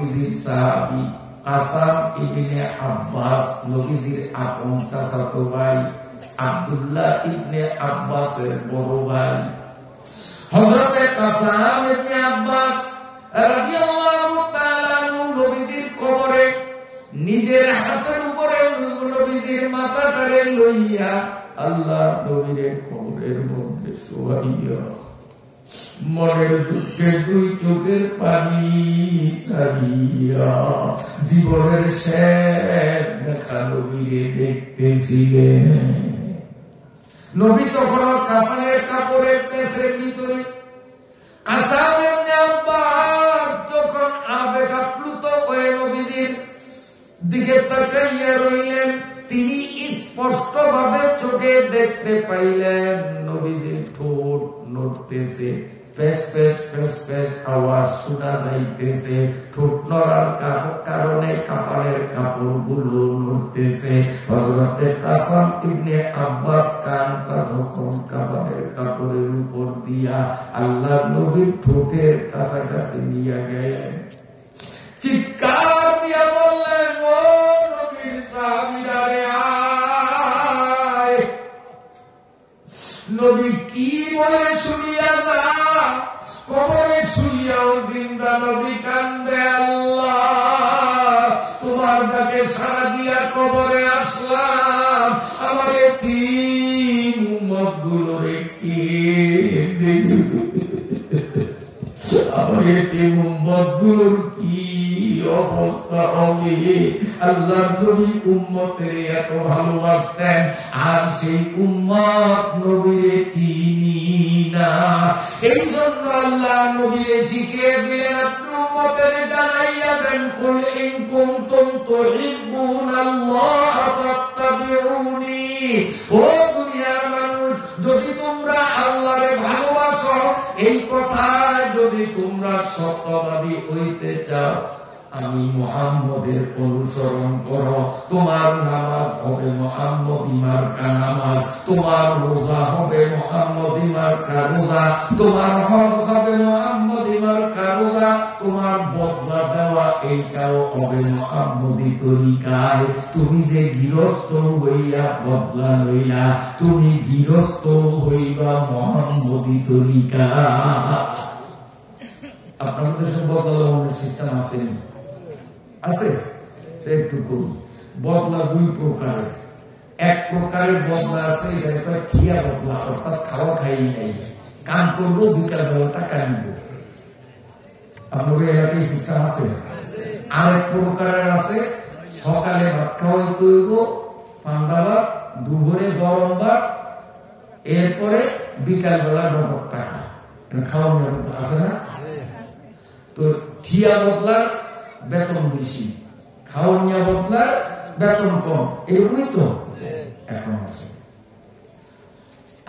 নবীজির সাহাবী কাসাম ইবনে আব্বাস, নবীজির আপন চাচাতো ভাই, আব্দুল্লাহ ইবনে আব্বাসের বড় ভাই। হযরতে কাসাম ইবনে আব্বাস রাদিয়াল্লাহু তাআলা নবীজির কবরে নিজের হাতের উপরে নবীজির মাথাটারে লইয়া আল্লাহর নবীর কবরের মধ্যে শোয়াইয়া মনের দুঃখে দুই চোখের পানি ছাড়িয়া জীবনের শেষ দেখা নবীরে দেখতেছিলেন। নবী তখন কাফনের কাপড়ের পেছের ভিতরে, কাসাম ইবনে আব্বাস যখন আবেগ আপ্লুত হয়ে নবীজির দিকে তাকাইয়া রইলেন, তিনি স্পষ্ট ভাবে চোখে দেখতে পাইলেন নবীজির ঠোঁট নড়তেছে, ফেস ফেস ফেস ফেস আওয়াজ শোনা যাইতেছে। ঠোঁট নড়ার কারণে কাপড়ের কাপড়গুলো নড়তেছে। হযরতে কাসাম ইবনে আব্বাস কানটা যখন কাপড়ের কাপড়ের উপর দিয়া আল্লাহর নবীর ঠোঁটের কাছাকাছি নিয়ে গেলেন, চিৎকার দিয়া বললেন, ও নবীর সাহাবীরা রে আয়। নবী কি বলে শুনিয়া যা, কবরে শুইয়াও জিন্দা নবী কান্দে, আল্লাহ তোমার ডাকে সাড়া দিয়া কবরে আসলাম, আমার তিন উম্মত গুলো রেখে আমার তিন উম্মত গুলোর কি অবস্থা হবে। আল্লাহ নবী উম্মতের এত ভালোবাসতেন, আর সেই উম্মত নবীরে চিনি না। এই জন্য আল্লাহ নবীরে শিখিয়ে দিলেন, আপনি উম্মতের জানাইয়া দেন, কুল ইন কুনতুম তুহিব্বুনাল্লাহ ফাত্তাবিউনি। ও দুনিয়ার মানুষ, যদি তোমরা আল্লাহরে ভালোবাসো, এই কথায় যদি তোমরা সত্যবাদী হইতে চাও, আমি মুহাম্মদের অনুসরণ করো। তোমার নামাজ হবে মুহাম্মদী মার্কা নামাজ, তোমার রোজা হবে মুহাম্মদী মার্কা রোজা, তোমার হজ হবে মুহাম্মদী মার্কা রোজা, তোমার বদলা দেওয়া এইটাও হবে মুহাম্মদী তরিকায়। তুমি যে গৃহস্থ হইয়া বদলা লইলা, তুমি গৃহস্থ হইবা মুহাম্মদী তরিকা। আপনার দেশে বদলা সিস্টেম আছে আছে একটু করি। বদলা দুই প্রকারের। এক প্রকারের বদলা আছে, এটা ঠিয়া বদলা, অর্থাৎ খাওয়া খাই নাই, কাম করবো বিকাল বেলা টাকা নিব। আপনাদের এলাকায় সিস্টেম আছে। আরেক প্রকারের আছে, সকালে ভাত খাওয়াই করব, পান্তা ভাত, দুপুরে গরম ভাত, এরপরে বিকাল বেলা নগদ টাকা খাওয়ানোর আছে না। তো ঠিয়া বদলার বেতন বেশি, খাওয়ানিয়া বদলার বেতন কম, এরকমই তো এখন আছে।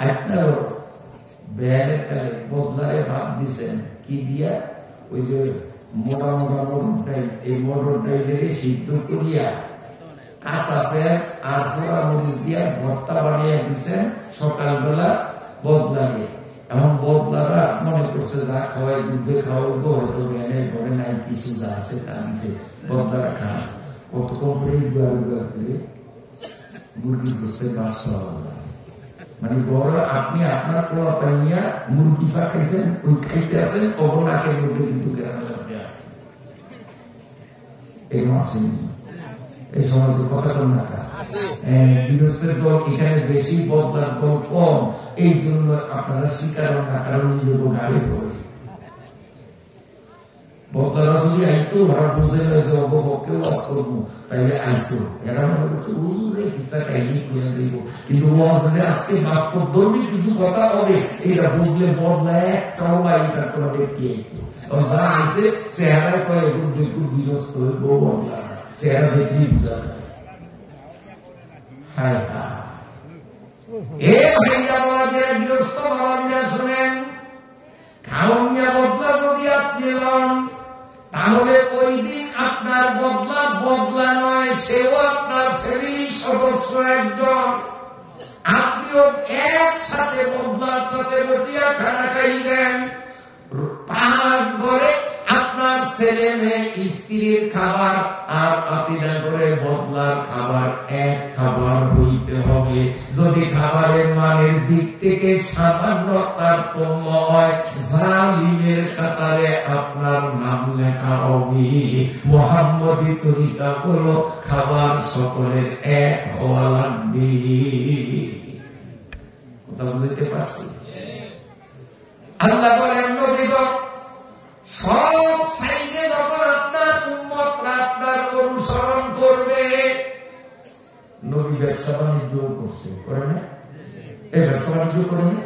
আপনার বেয়ারের কালে বদলারে ভাত দিচ্ছেন কি দিয়া, ওই যে মোটা মোটা মটর ডাইল, এই মটর ডাইলের সিদ্ধ করিয়া কাঁচা পেঁয়াজ আর পোড়া মরিচ দিয়া ভর্তা বানিয়ে দিচ্ছেন সকালবেলা বদলাকে। এখন বদলারা মনে করছে যা খাওয়াই দুধে খাওয়াবো, হয়তো বেনে ঘরে নাই কিছু যা আছে তা দিচ্ছে, বদলারা খায় কত কম করে করে মুরগি করছে 500 টাকা। মানে বড় আপনি আপনার পোড়া পাইয়া মুরগি পাঠাইছেন, ওই খাইতে আছেন, কখন আগে মুরগি কিন্তু গ্রামে লাগতে আছে। এরকম আসেনি এই সমাজের কথা কম না, গৃহস্থের দল এখানে বেশি, বদলার দল কম। এই জন্য আপনারা স্বীকার না, কারণ নিজের গাড়ি করে বদলারা যদি আইতো ভাড়া বুঝে যে অবকেও আজ করবো, তাইলে আইতো এরা মনে করতো উড়ে কিসা কাহিনী করে দিব। কিন্তু আজকে বাস্তব ধর্মী কিছু কথা হবে, এটা বুঝলে বদলা একটাও বাড়ি থাকতে হবে কি আইতো। যারা আইসে চেহারা কয়ে দেখুন বিরস্ত হইব, বদলা চেহারা দেখলেই বোঝা যায়। শুনেন, খাওয়া বদলা যদি আপনি লন, তাহলে ওই দিন আপনার বদলা বদলা নয়, সেও আপনার ফ্যামিলি সদস্য একজন। আপনিও একসাথে বদলার সাথে বটিয়া খানা খাইবেন। পাহাড় ঘরে আপনার ছেলে মেয়ে স্ত্রীর খাবার আর আপিনা করে বদলার খাবার এক খাবার হইতে হবে। যদি খাবারের মানের দিক থেকে সামান্য তারতম্য হয়, জালিমের কাতারে আপনার নাম লেখা হবে। মুহাম্মদী তরিকা হলো খাবার সকলের এক হওয়া লাগবে। কথা বুঝতে পারছি? আল্লাহ বলেন নবীগণ সব সাইডে যখন আপনার উম্মতরা আপনার অনুসরণ করবে। নবী ব্যবসা বাণিজ্য করছে, করে না? এই ব্যবসা বাণিজ্য করে না?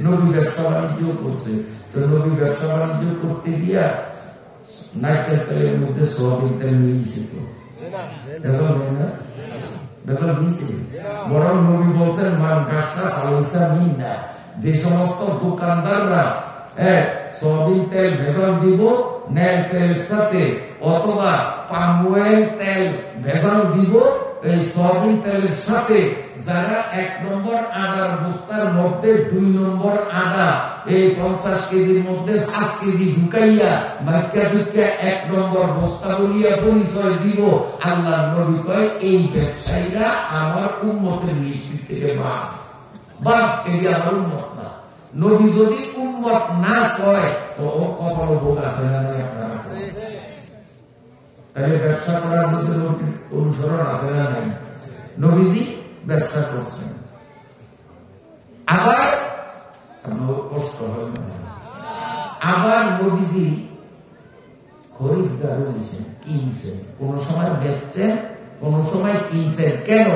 নবী ব্যবসা বাণিজ্য করছে। তো নবী ব্যবসা বাণিজ্য করতে গিয়া নারকেল তেলের মধ্যে সোয়াবিন তেল নিয়েছে, তো ব্যাপার দিয়েছে। বরং নবী বলছেন মান গাছা পালসা মিন না, যে সমস্ত দোকানদাররা সয়াবিন তেল ভেজাল দিব ন্যায় তেলের সাথে, অথবা পাম অয়েল তেল ভেজাল দিব এই সয়াবিন তেলের সাথে, যারা 1 নম্বর আদার বস্তার মধ্যে 2 নম্বর আদা এই 50 কেজির মধ্যে 5 কেজি ঢুকাইয়া বাক্যা ঢুকিয়া 1 নম্বর বস্তা বলিয়া পরিচয় দিব, আল্লাহ নবী কয় এই ব্যবসায়ীরা আমার উম্মতের লিস্ট থেকে বাদ, এটি আমার উম্মত না। নবী যদি উম্মত না কয় তো ও কপাল ভোগ আছে না নাই আপনার আছে? তাহলে ব্যবসা করার মধ্যে অনুসরণ আছে না নাই? নবীজি ব্যবসা করছেন, আবার কষ্ট হয় না, আবার নবীজি খরিদ্দার হয়েছেন, কিনছেন, কোন সময় বেচছেন, কোন সময় কিনছেন। কেন?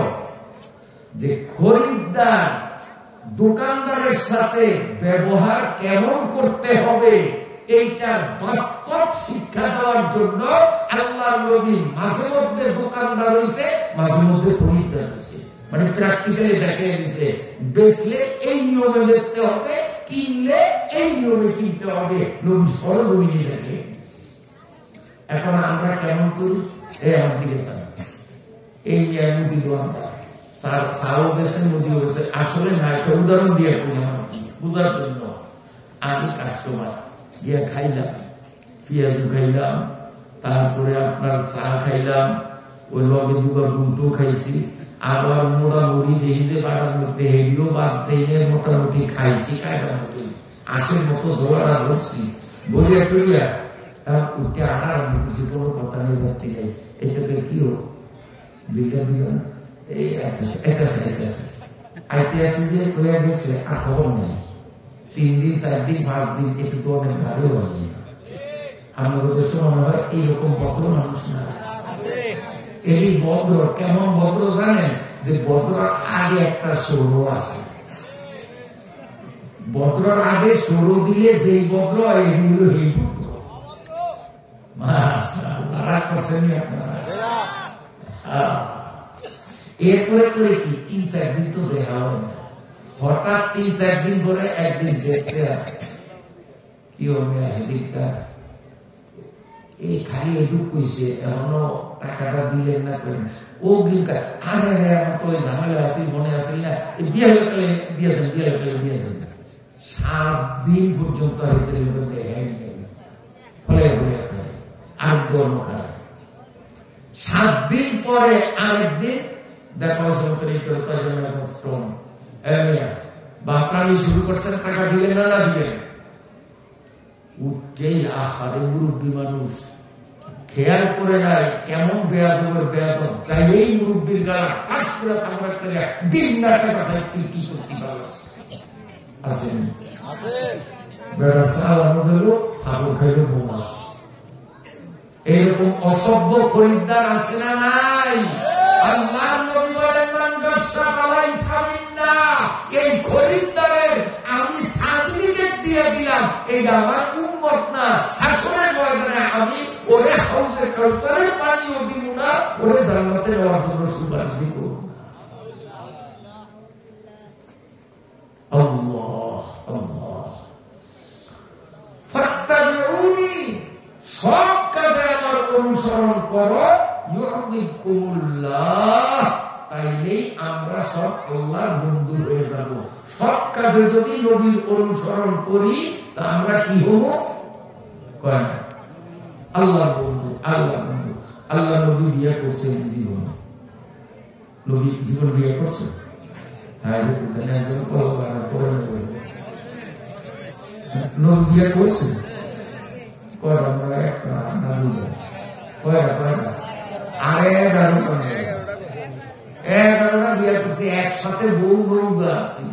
যে খরিদ্দার দোকানদারের সাথে ব্যবহার কেমন করতে হবে এইটার বাস্তব শিক্ষা দেওয়ার জন্য আল্লাহ নবী মাঝে মধ্যে দোকানদার হয়েছে, মাঝে মধ্যে খরিদ্দার হয়েছে। মানে প্র্যাকটিক্যালি দেখে দিচ্ছে, বেচলে এই নিয়মে বেচতে হবে, কিনলে এই নিয়মে কিনতে হবে। নবী সরজমিনে দেখে। এখন আমরা কেমন করি? এই আমার দিকে এই মুদি দোকানদার আসলে না, একটা উদাহরণ দিয়ে বুঝার জন্য। আমি কাস্টমার গিয়ে খাইলাম, পেঁয়াজু খাইলাম, তারপরে আপনার চা খাইলাম, ওই লগে দুবার রুটো খাইছি, আবার মোটামুটি দেখি যে বাড়ার মধ্যে হেডিও বাদ দিয়ে মোটামুটি খাইছি, কায়দার মতো আশের মতো জোয়ারা বসছি, বইয়া করিয়া উঠে আটা আরম্ভ করছি। কোনো কথা নেই, ধরতে যাই এটাকে কি হোক বিঘা বিঘা এই আইতে আসি যে কইয়া গেছে আর খবর নেই। 3 দিন 4 দিন 5 দিন একটু তো অনেক ভালো হয়। আমাদের দেশে মনে হয় এইরকম ভদ্র মানুষ না। এই ভদ্র কেমন ভদ্র জানেন? যে ভদ্রর আগে একটা সৌর আছে, ভদ্রর আগে সৌর দিলে যেই ভদ্র এইগুলো এই ভদ্র। মাশাআল্লাহ করছেন আপনারা। এরপরে করে কি 3-4 দিন তো দেখা হয় না, হঠাৎ 3-4 দিন পরে একদিন দেখতে কি হবে হেদিকটা এই খালি এটুক কইছে, এখনো টাকাটা দিলেন না করেন ও গিলকা আরে আমার তো ওই ঝামেলা আছে, মনে আসেন না, বিয়ে হয়ে গেলে দিয়েছেন, বিয়ে হয়ে গেলে দিয়েছেন। 7 দিন পর্যন্ত ফলে আগ্রহ খায়। 7 দিন পরে আরেকদিন দেখা বাপরানি শুরু করছেন, টাকা দিলেন না দিলেন, উঠতেই আহারে মুরব্বী মানুষ খেয়াল করে নাই কেমন বেয়াদবের বেয়াদব, চাইলেই মুরব্বীর গালা পাশ করে তারপর দিন না টাকা তুই কি করতে পারো আসেন বেড়া সাল আমাদের ঠাকুর খাইল বোমাস। এরকম অসভ্য খরিদ্দার আছে না নাই? আল্লাহ নবী বলেন মান গাসা আলাইহি মিন্না, এই খরিদ্দারের আমি সার্টিফিকেট দিয়ে দিলাম, এটা আমার উম্মত না। হাসরের ময়দানে আমি ওরে হাউজে কাউসারের পানিও দিব না, ওরে জান্নাতে যাওয়ার জন্য সুপারিশ দিব। আল্লাহ আল্লাহ ফাত্তাবিউনি, সব কাজে আমার অনুসরণ করো, ইউহিব্বুকুমুল্লাহ, তাইলেই আমরা সব আল্লাহর বন্ধু হয়ে যাব। সব কাজে যদি নবীর অনুসরণ করি তা আমরা কি হব? আল্লাহ বন্ধু, আল্লাহ নবী বিয়ে করছে জীবন, নবী জীবন বিয়ে করছে। হ্যাঁ, নবী বিয়ে করছে কয়টা? আরে 11টা বিয়ে করছে একসাথে, বউ আছি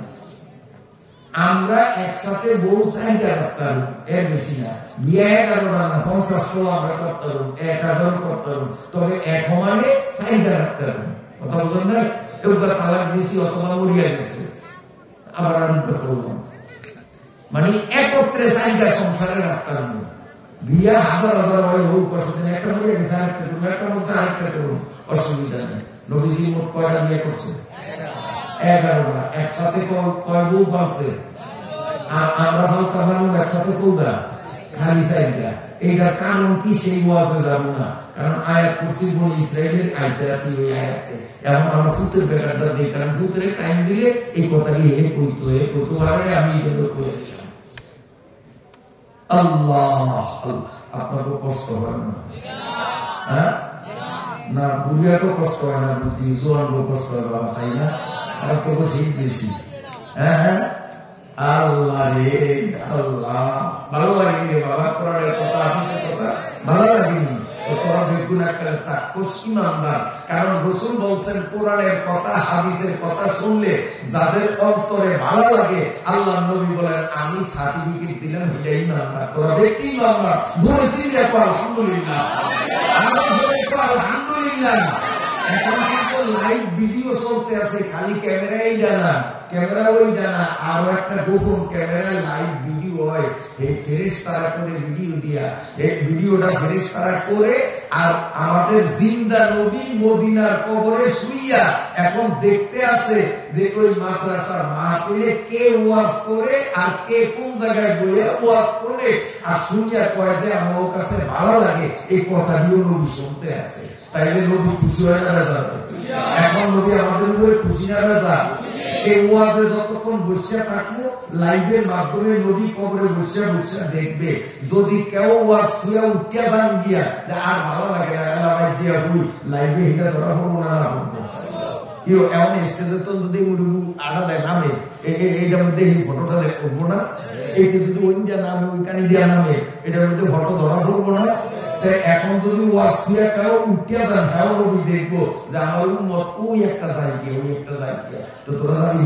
আমরা একসাথে, বউ 4টা করতাম, এর বেশি না। বিয়ে 11টা না, 50 আমরা করতাম, 1000 করতাম, তবে এক মানে 4টা রাখতাম। কথা বলছেন না? তালাক দিয়েছি অথবা মরিয়া গেছে, আবার আরম্ভ করলাম, মানে একত্রে 4টা সংসারে রাখতাম। বিয়া 1000 হয়, বউ কষ্ট, একটা মরিয়া গেছে আরেকটা করুন, একটা মধ্যে আরেকটা করুন, অসুবিধা নেই। নবীজি মোট কয়টা বিয়ে করছে? 11টা। একসাথে কয় বউ পালছে? আর আমরা পালতাম একসাথে কৌটা, খালি 4টা। এইটার কারণ কি সেই ওয়াজে যাবো না, কারণ আয়াত করছি বলে ইসরায়েলের আইতে আছি ওই আয়াতে। এখন আমরা ফুতের ব্যাপারটা দিই, কারণ ফুতের টাইম দিলে এই কথাটি কইতো পারে, আমি এই জন্য কয়ে দিলাম। আল্লাহ আপনাকে কষ্ট হয় না? হ্যাঁ না, বুড়িয়া তো কষ্ট হয় না, বুদ্ধি জোয়ান কষ্ট হয় বাবা, তাই না? আর তো শীত বেশি। হ্যাঁ আল্লাহ রে আল্লাহ, ভালো লাগেনি বাবা কোরআনের কথা, হাদিসের কথা ভালো লাগেনি? তোরা বেগুন একটা চাক্ষুষ ইমানদার, কারণ রাসূল বলছেন কোরআনের কথা হাদিসের কথা শুনলে যাদের অন্তরে ভালো লাগে, আল্লাহ নবী বলেন আমি সার্টিফিকেট দিলাম হিলাই ইমানদার। তোরা ব্যক্তি ইমানদার, ধরে চিন্তা কর আলহামদুলিল্লাহ, আলহামদুলিল্লাহ। এখন কিন্তু লাইভ ভিডিও চলতে আছে, খালি ক্যামেরাই জানা, ক্যামেরা ওই জানা, আরো একটা গোপন ক্যামেরা লাইভ ভিডিও হয়, এই ফেরেশতারা করে ভিডিও দিয়া, এই ভিডিওটা ফেরেশতারা করে, আর আমাদের জিন্দা নবী মদিনার কবরে শুইয়া এখন দেখতে আছে যে ওই মাদ্রাসার মাহফিলে কে ওয়াজ করে আর কে কোন জায়গায় বইয়া ওয়াজ করে, আর শুনিয়া কয় যে আমার কাছে ভালো লাগে, এই কথা দিয়েও নবী শুনতে আছে। তাইলে নবী খুশি হয়ে না যাবে? এখন নবী আমাদের উপরে খুশি না যা? এই ওয়াজে যতক্ষণ বসে থাকবো, লাইভের মাধ্যমে নবী কবরে বসে দেখবে। যদি কেউ ওয়াজ খুঁয়া উঠিয়া দান গিয়া আর ভালো লাগে না, লাইভে এটা ধরা হবো না কেউ এমন স্টেজে তো যদি আড়া দেয় নামে, এইটার মধ্যে এই ফটোটা করবো না, এইটা যদি ওইটা নামে ওইখানে দিয়া নামে, এটার মধ্যে ফটো ধরা পড়বো না। এখন যদি ওয়াজ ফিরে কেউ উঠিয়া যান, হ্যাঁ নবী দেখবো যে আমার মত ওই একটা জায়গা, ওই একটা জায়গা, তো তোরা যাবি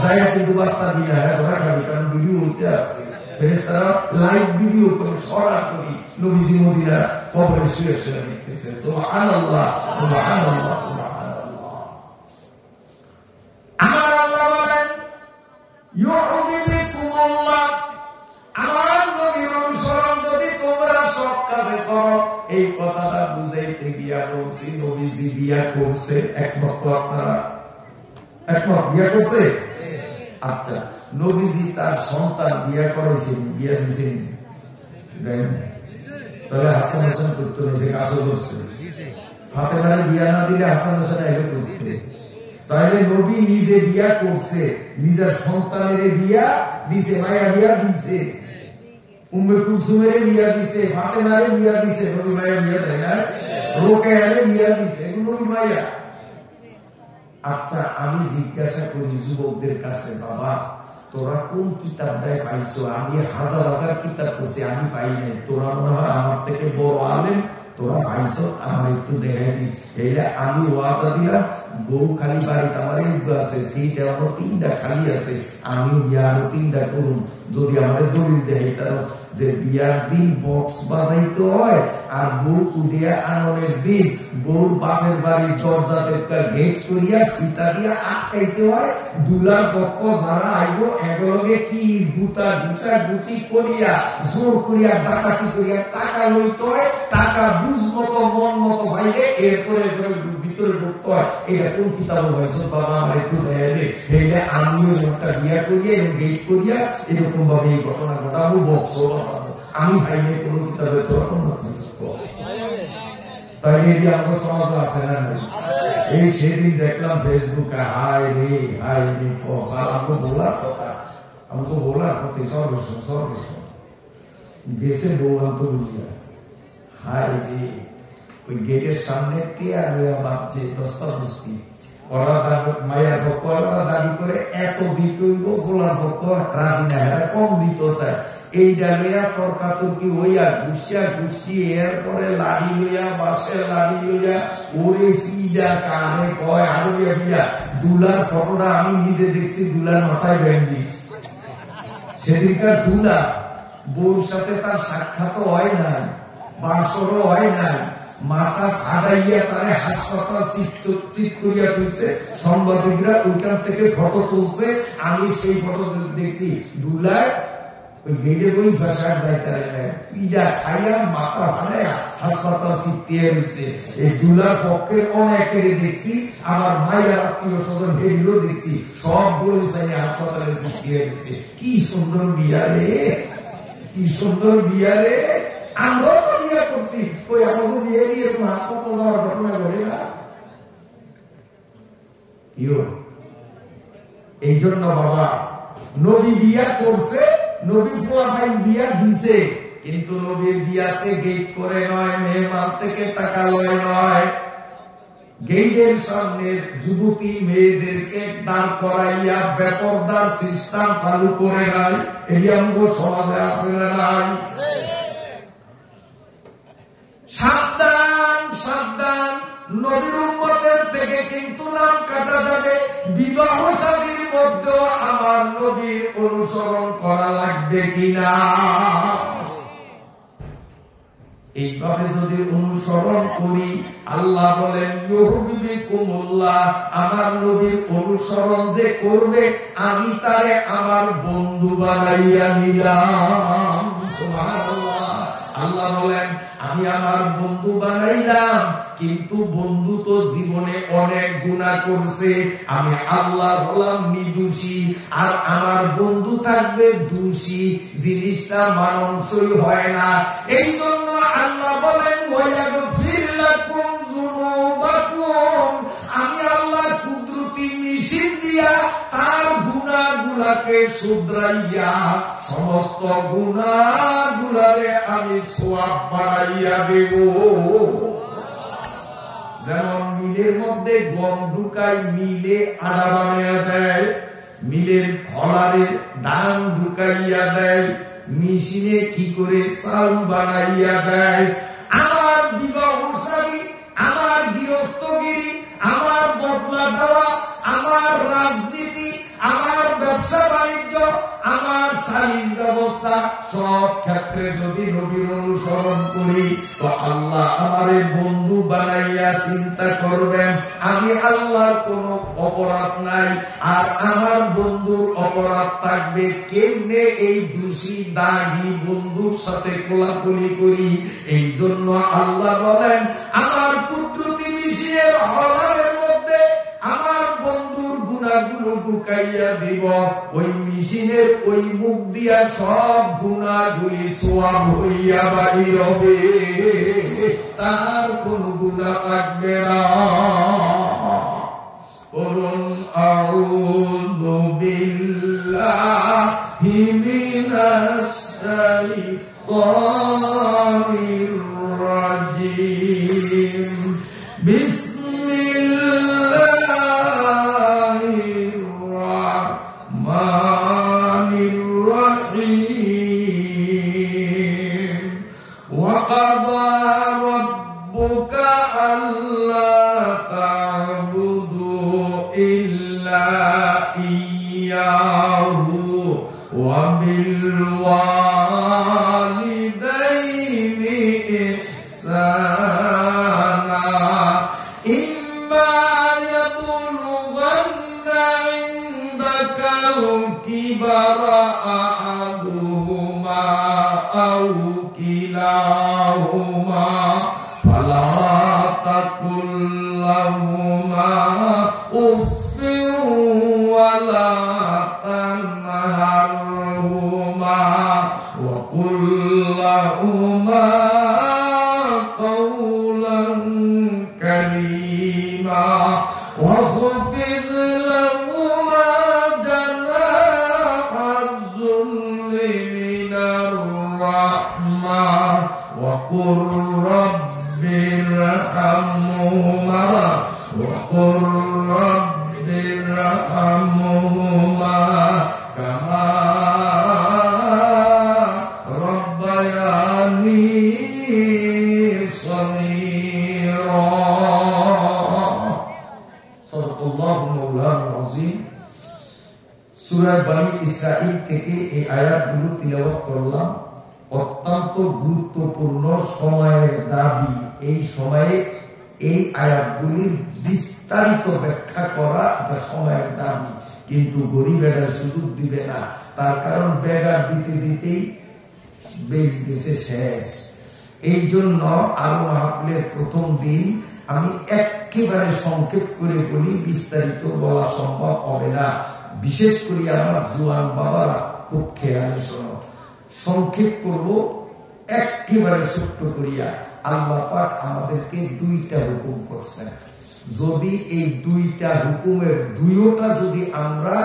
জায়গা কিন্তু বাস্তা দিয়ে হ্যাঁ ধরা খাবি, কারণ ভিডিও হইতে আছে। ফেরেশতারা লাইভ ভিডিও করে সরাসরি নবীজি মদিনা কবরে শুয়ে শুয়ে দেখতেছে। সুবহানাল্লাহ, সুবহানাল্লাহ, সুবহানাল্লাহ। আমার আল্লাহ বলেন ইউহিব্বুকুমুল্লাহ, আমার নবীর অনুসরণ যদি তোমরা সব কাজে করো। এই কথাটা বুঝাইতে গিয়া বলছি নবীজি বিয়া করছে, একমত আপনারা? একমত বিয়া করছে? আচ্ছা, নবীজি তার সন্তান বিয়া করেছেন, বিয়া দিয়েছেন? তাহলে হাসান হোসেন করতে হয়েছে, কাজও করছে। ফাতেমারে বিয়া না দিলে হাসান হোসেন এলে করছে। তাহলে নবী নিজে বিয়া করছে, নিজের সন্তানের বিয়া দিছে, মায়া বিয়া দিছে, উম্মে কুলসুমের বিয়া দিছে, ফাতেমারে বিয়া দিছে, নবী মায়া বিয়া দেয় না, রোকেয়ারে বিয়া দিছে, নবী মায়া। আচ্ছা, আমি জিজ্ঞাসা করি যুবকদের কাছে, বাবা তোরা কোন কিতাবটায় পাইছো? আমি হাজার হাজার কিতাব করছি, আমি পাই নাই, তোরা মনে হয় আমার থেকে বড় আলেম, তোরা পাইছো, আমার একটু দেখাই দিস। এইটা আমি ওয়াদা দিলাম, বউ খালি বাড়িতে আমার আছে, সেইটা আমার 3টা খালি আছে, আমি বিয়ার 3টা করুন, যদি আমাদের দলিল দেয় এটা যে বিয়ার দিন বক্স বাজাইতে হয়, আর বউ উঠিয়া আননের দিন বউর বাপের বাড়ির দরজাতে গেট করিয়া ফিতা দিয়া আটকাইতে হয়, দুলার পক্ষ যারা আইব একলগে কি গুতা গুটা গুটি করিয়া জোর করিয়া ডাকাতি করিয়া টাকা লইতে হয়, টাকা বুঝ মতো মন মতো ভাইলে এরপরে ভিতরে ঢুকতে হয়। এটা কোন কিতাব হয়েছে বাবা আমার একটু দেয় দে, এইটা আমিও একটা বিয়া করিয়া এবং গেট করিয়া এরকম ভাবে এই ঘটনা ঘটাবো, বক্স আমি ভাইলে কোন কিতাবে তোরা কোন তাই এই আমার সমাজ আছে না? এই সেদিন দেখলাম ফেসবুকে, হায় রে আমাকে বলার কথা, আমাকে বলার কথা, সর্বস্ব গেছে বউ আন্ত বুঝিয়া হাই রে, ওই গেটের সামনে টিয়া লইয়া ভাবছে দস্তাদস্তি, ওরা মায়ের পক্ষ ওরা দাবি করে এত বিতৈব, গোলার পক্ষ রাজি না, এরা কম বিত চায়। এইটা লইয়া তর্কাতর্কি হইয়া ঘুষিয়া ঘুষিয়ে এরপরে লাড়ি লইয়া, বাসের লাড়ি লইয়া ওরে ফিজা কানে কয় আরো ফিজা। দুলার ফটোটা আমি নিজে দেখছি, দুলার মাথায় ব্যান্ডিস। সেদিনকার দুলা বউর সাথে তার সাক্ষাৎ হয় নাই, বাসরও হয় নাই, মাথা ফাটাইয়া তারে হাসপাতাল চিৎ করিয়া তুলছে। সাংবাদিকরা ওইখান থেকে ফটো তুলছে, আমি সেই ফটো দেখছি। দুলায় ওই গেলে বই ভাষার যাইতে পিজা খাইয়া মাথা ফাটাইয়া হাসপাতাল চিৎকিয়ে রয়েছে। এই দুলার পক্ষের অনেকের দেখছি, আমার মায়ের আত্মীয় স্বজন হেরিও দেখছি, সব বলেছে হাসপাতালে চিৎকিয়ে রয়েছে। কি সুন্দর বিয়া রে, কি সুন্দর বিয়া রে। আমরাও তো বিয়ে করছি, ওই আমাকে বিয়ে নিয়ে হাসপাতাল যাওয়ার ঘটনা ঘটে না। এই জন্য বাবা নবী বিয়া করছে, নবী ফোলাফাইন বিয়া দিছে, কিন্তু নবীর বিয়াতে গেট করে নয়, মেহমান থেকে টাকা লয় নয়, গেটের সামনে যুবতী মেয়েদেরকে দাঁড় করাইয়া বেপরদার সিস্টেম চালু করে নাই। এই আমগো সমাজে আছে না নাই? সাবধান সাবধান, নবীর উম্মতের থেকে কিন্তু নাম কাটা যাবে। বিবাহ শাদীর মধ্যেও আমার নবীর অনুসরণ করা লাগবে কিনা? এইভাবে যদি অনুসরণ করি, আল্লাহ বলেন ইউহিব্বুকুমুল্লাহ, আমার নবীর অনুসরণ যে করবে আমি তারে আমার বন্ধু বানাইয়া নিলাম। সুবহানাল্লাহ। আল্লাহ বলেন আমি আমার বন্ধু বানাইলাম, কিন্তু বন্ধু তো জীবনে অনেক গুনাহ করছে, আমি আল্লাহ বললাম নির্দোষী, আর আমার বন্ধু থাকবে দোষী। জিনিসটা মানানসই হয় না। এই জন্য আল্লাহ বলেন ওয়ায়াগফির লাকুম যুনুবাকুম, আমি আল্লাহ কুদরতি মেশিন দিয়া তার গুনাহগুলাকে শুধরাইয়া সমস্ত গুনাহগুলারে আমি সওয়াব বাড়াইয়া দেব। যেমন মিলের মধ্যে গম ঢুকাই, মিলে আটা বানাইয়া দেয়, মিলের ফলারে ধান ঢুকাইয়া দেয়, মেশিনে কি করে চাল বানাইয়া দেয়। আমার বিবাহ শাদী, আমার গৃহস্থগিরি, আমার বদলা দেওয়া, আমার রাজনীতি, আমার ব্যবসা বাণিজ্য, আমার শারীরিক ব্যবস্থা, সব ক্ষেত্রে যদি নবীর অনুসরণ করি তো আল্লাহ আমারে বন্ধু বানাইয়া চিন্তা করবেন আমি আল্লাহর কোন অপরাধ নাই, আর আমার বন্ধুর অপরাধ থাকবে কেমনে এই দোষী দাগী বন্ধুর সাথে কোলাকুলি করি। এই জন্য আল্লাহ বলেন আমার কুদরতি মেশিনের হলারের মধ্যে আমার বন্ধুর গুনাহগুলো ঢুকাইয়া দিব, ওই মেশিনের ওই মুখ দিয়া সব গুনাহগুলি সওয়াব হইয়া বাহির হবে, তার কোন গুনাহ থাকবে না। করুন আউযু বিল্লাহি মিনাশ শাইতানির রাজীম। وقل رب ارحمهما وقل رب ارحمهما كما ربياني صغيرا صدق الله مولانا العظيم সূরা বনী ইসরাঈল থেকে এই আয়াতগুলো তিলাওয়াত করলাম। অত্যন্ত গুরুত্বপূর্ণ সময়ের দাবি। এই সময়ে এই আয়াতগুলির বিস্তারিত ব্যাখ্যা করা এটা সময়ের দাবি, কিন্তু গরিবেরা সুযোগ দিবে না। তার কারণ বেগার দিতে দিতেই বেশ গেছে শেষ। এই জন্য আরো মাহফিলের প্রথম দিন আমি একেবারে সংক্ষেপ করে বলি, বিস্তারিত বলা সম্ভব হবে না। বিশেষ করে আমার জোয়ান বাবারা খুব খেয়াল শোনো, সংক্ষেপ করব একেবারে ছোট্ট করিয়া। আল্লাহ পাক আমাদেরকে দুইটা হুকুম করছেন। যদি এই দুইটা হুকুমের দুইটা যদি আমরা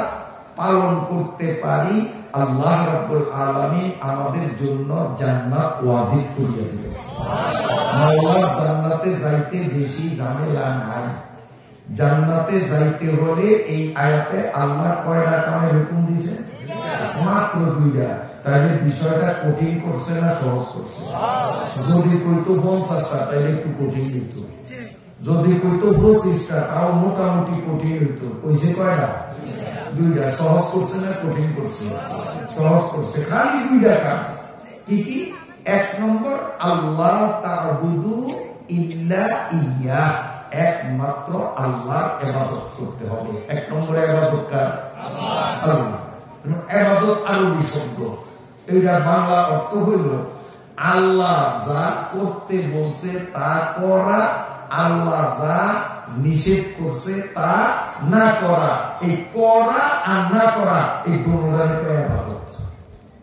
পালন করতে পারি, আল্লাহ রাব্বুল আলামিন আমাদের জন্য জান্নাত ওয়াজিব করিয়া দিবেন। আল্লাহ জান্নাতে যাইতে বেশি ঝামেলা নাই। জান্নাতে যাইতে হলে এই আয়াতে আল্লাহ কয়টা কামের হুকুম দিয়েছেন? মাত্র দুইটা। তাহলে বিষয়টা কঠিন করছে না সহজ করছে? যদি কইতো 50টা তাহলে একটু কঠিন হইতো, যদি কইতো 25টা তাও মোটামুটি কঠিন হইতো। কইছে কয়টা? দুইটা। সহজ করছে না কঠিন করছে? সহজ করছে। খালি দুইটা কাজ। কি কি? 1 নম্বর, আল্লাহ তা'বুদু ইল্লা ইয়্যাহ, একমাত্র আল্লাহর ইবাদত করতে হবে। 1 নম্বরে ইবাদত কার? আল্লাহ। ইবাদত আরবি শব্দ, এইটা বাংলা অর্থ হইল আল্লাহ যা করতে বলছে তা করা, আল্লাহ যা নিষেধ করছে তা না করা। এই করা আর না করা এই দুটোর ইবাদত।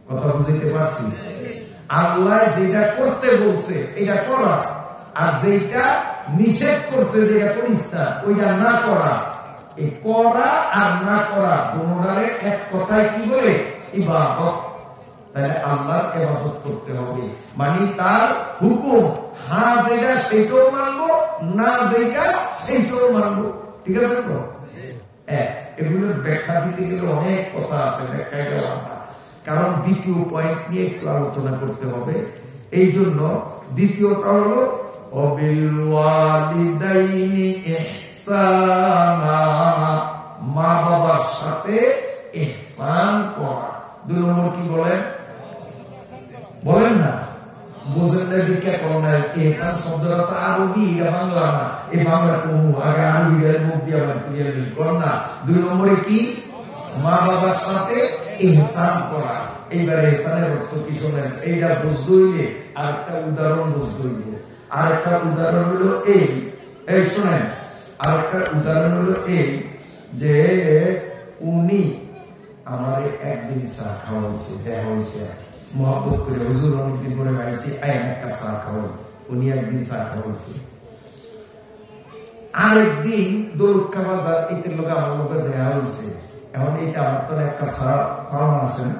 কথা বুঝতে পারছি? আল্লাহ যেটা করতে বলছে এটা করা, আর যেটা নিষেধ করছে যেটা করিস না ওইটা না করা। এই করা আর না করা দুটোরে এক কথায় কি বলে? ইবাদত। তাহলে আল্লাহর ইবাদত করতে হবে, মানে তার হুকুম হ্যাঁ যেটা সেটাও মানবো, না যেটা সেটাও মানবো। ঠিক আছে তো? এগুলোর ব্যাখ্যা দিতে গেলে অনেক কথা আছে, ব্যাখ্যায় গেলাম না, কারণ দ্বিতীয় পয়েন্ট নিয়ে একটু আলোচনা করতে হবে। এই জন্য দ্বিতীয়টা হলো অবিল ওয়ালিদাইনি ইহসানা, মা বাবার সাথে ইহসান করা। 2 নম্বর কি বলেন? বলেন না, বোঝেন না দিকে কোন ইহসান শব্দটা তো আরবি, এটা বাংলা না। এই বাংলা কোন আগে আরবির মুখ দিয়ে আবার ক্লিয়ার কর না। 2 নম্বরে কি? মা বাবার সাথে ইহসান করা। এইবার ইহসানের অর্থ কি শোনেন, এইটা বুঝতে হইলে আরেকটা উদাহরণ বুঝতে হইলে। আরেকটা উদাহরণ হলো এই শোনেন, আরেকটা উদাহরণ হলো এই যে উনি আমার একদিন চা খাওয়াইছে, দেখা হয়েছে মহব্বত করে, হুজুর অনেকদিন পরে গাইছি একটা চা খাওয়াই। উনি একদিন চা খাওয়াইছে, আরেকদিন দৌড়কা বাজার এটার লোক আমার লোকের দেখা হয়েছে। এখন এইটা আমার তো একটা চা খাওয়ানো আছে না,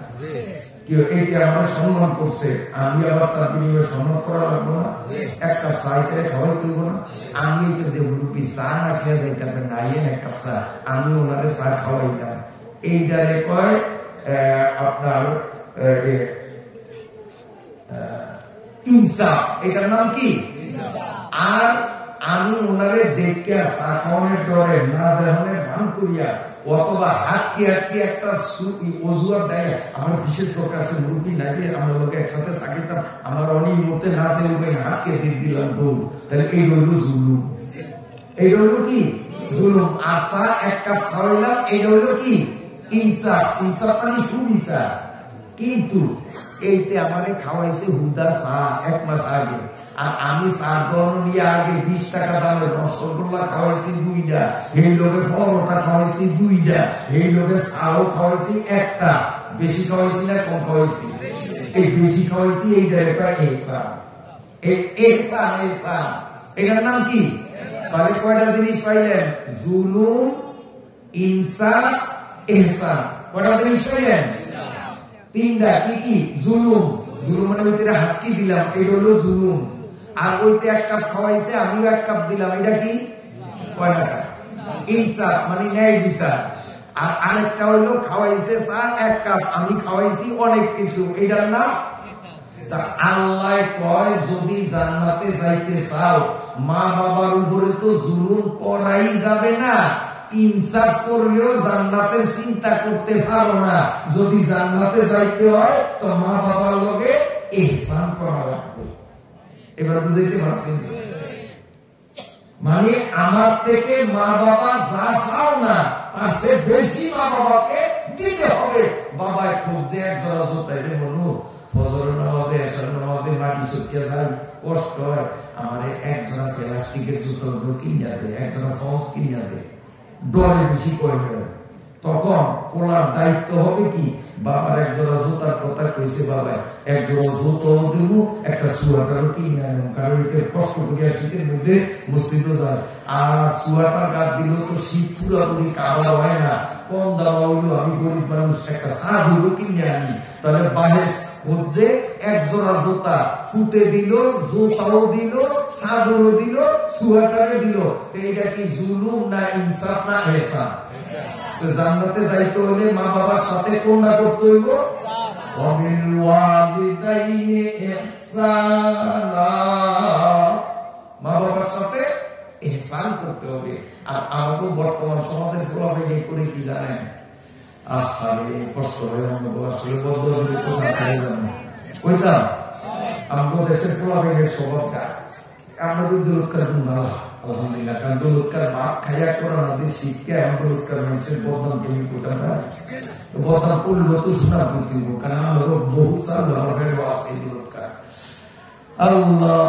কেউ এইটা আমার সম্মান করছে, আমি আবার তার বিনিময়ে সম্মান করা লাগবো না? একটা চা এটা খাওয়াই করব না? আমি এটা মুরব্বী চা না খেয়ে যাইতাম নাইয়েন একটা চা, আমি ওনারে চা খাওয়াইতাম। এইটারে কয় আপনার ইনসাফ। এটার নাম কি? আর আমি ওনারে দেখে চা খাওয়ানোর ডরে না দেহনের ভান করিয়া অথবা হাতকে হাতকে একটা অজুয়ার দেয় আমার বিশেষ দরকার আছে, মুরগি না দিয়ে আমরা লোকে একসাথে চাকিতাম, আমার অনেক মতে না চেয়ে হাতকে দিয়ে দিলাম দৌড়। তাহলে এই রইল জুলুম। এই রইল কি? জুলুম। আশা এক কাপ খাওয়াইলাম, এই রইল কি? ইনসাফ। ইনসাফ মানে সুবিচার। কিন্তু এইতে আমাদের খাওয়াইছে হুদা চা 1 মাস আগে, আর আমি চা গরম নিয়ে আগে 20 টাকা দামের রসগোল্লা খাওয়াইছি 2টা, এই লোকের পরোটা খাওয়াইছি 2টা, এই লোকের চাও খাওয়াইছি 1টা। বেশি খাওয়াইছি না কম খাওয়াইছি? এই বেশি খাওয়াইছি। এই জায়গাটা ইহসান। এই ইহসান, ইহসান এটার নাম কি? তাহলে কয়টা জিনিস পাইলেন? জুলুম, ইনসাফ, ইহসান। কয়টা জিনিস পাইলেন? 3টা। কি কি? জুলুম, জুলুমের ভিতরে হাতটি দিলাম, এটা হলো জুলুম। আর ওইতে 1 কাপ খাওয়াইছে, আমিও 1 কাপ দিলাম, এটা কি কয় টাকা? ইনসাফ মানে ন্যায় বিচার। আর আরেকটা হলো খাওয়াইছে চা 1 কাপ, আমি খাওয়াইছি অনেক কিছু, এটার নাম আল্লাহ কয় যদি জান্নাতে যাইতে চাও মা বাবার উপরে তো জুলুম করাই যাবে না, ইনসাফ করলেও জান্নাতের চিন্তা করতে পারো না। যদি জান্নাতে যাইতে হয় তো মা বাবার লগে ইহসান করা লাগবে। এবার বুঝাইতে পারছেন? মানে আমার থেকে মা বাবা যা পাও না তার চেয়ে বেশি মা বাবাকে দিতে হবে। বাবায় খুঁজছে এক জোড়া জুতাই রে মনু, ফজর নামাজে এশার নামাজে মাটি শুকিয়ে যায়, কষ্ট হয়, আমার একজনা প্লাস্টিকের জুতো কিনে দেয়, একজনা ফস কিনে দেয়, ডরে বেশি করে। তখন ওনার দায়িত্ব হবে কি, বাবার একজোড়া জুতার কথা কইছে, বাবা একজোড়া জুতো দেবো, একটা সুয়াটারও কিনে আনবো, কারণ এতে কষ্ট করিয়া শীতের মধ্যে মসজিদও যায়। আর সুয়াটার গাছ দিলেও তো শীত পুরোপুরি কাবার হয় না, কম দাম হইলো, আমি গরিব মানুষ একটা সাধুও কিনে আনি। তাহলে বাহের মধ্যে একজোড়া জুতা ফুটে দিল, জুতাও দিল, সাধুও দিল, সুয়াটারও দিল। এইটা কি জুলুম না ইনসাফ না এহসান? জান্নাতে যাইতে হলে মা বাবার সাথে কোনটা করতে হইব? মা বাবার সাথে ইহসান করতে হবে। আর আমাকে বর্তমান সমাজের প্রভাবে করে কি জানেন, আসলে কষ্ট হয়ে আসলে ওইটা আমাদের দেশের প্রভাবের স্বভাবটা আমরা যদি দূরকার আলহামদুলিল্লাহ, কারণ দূরকার মাঠ খাইয়া করা আমাদের শিক্ষা এমন দূরকার মানুষের বদনাম কেমি কোটা না, বদনাম করলো তো শোনা বুঝতে দিব, কারণ আমরা বহু সাল আমাদের আছে দূরকার। আল্লাহ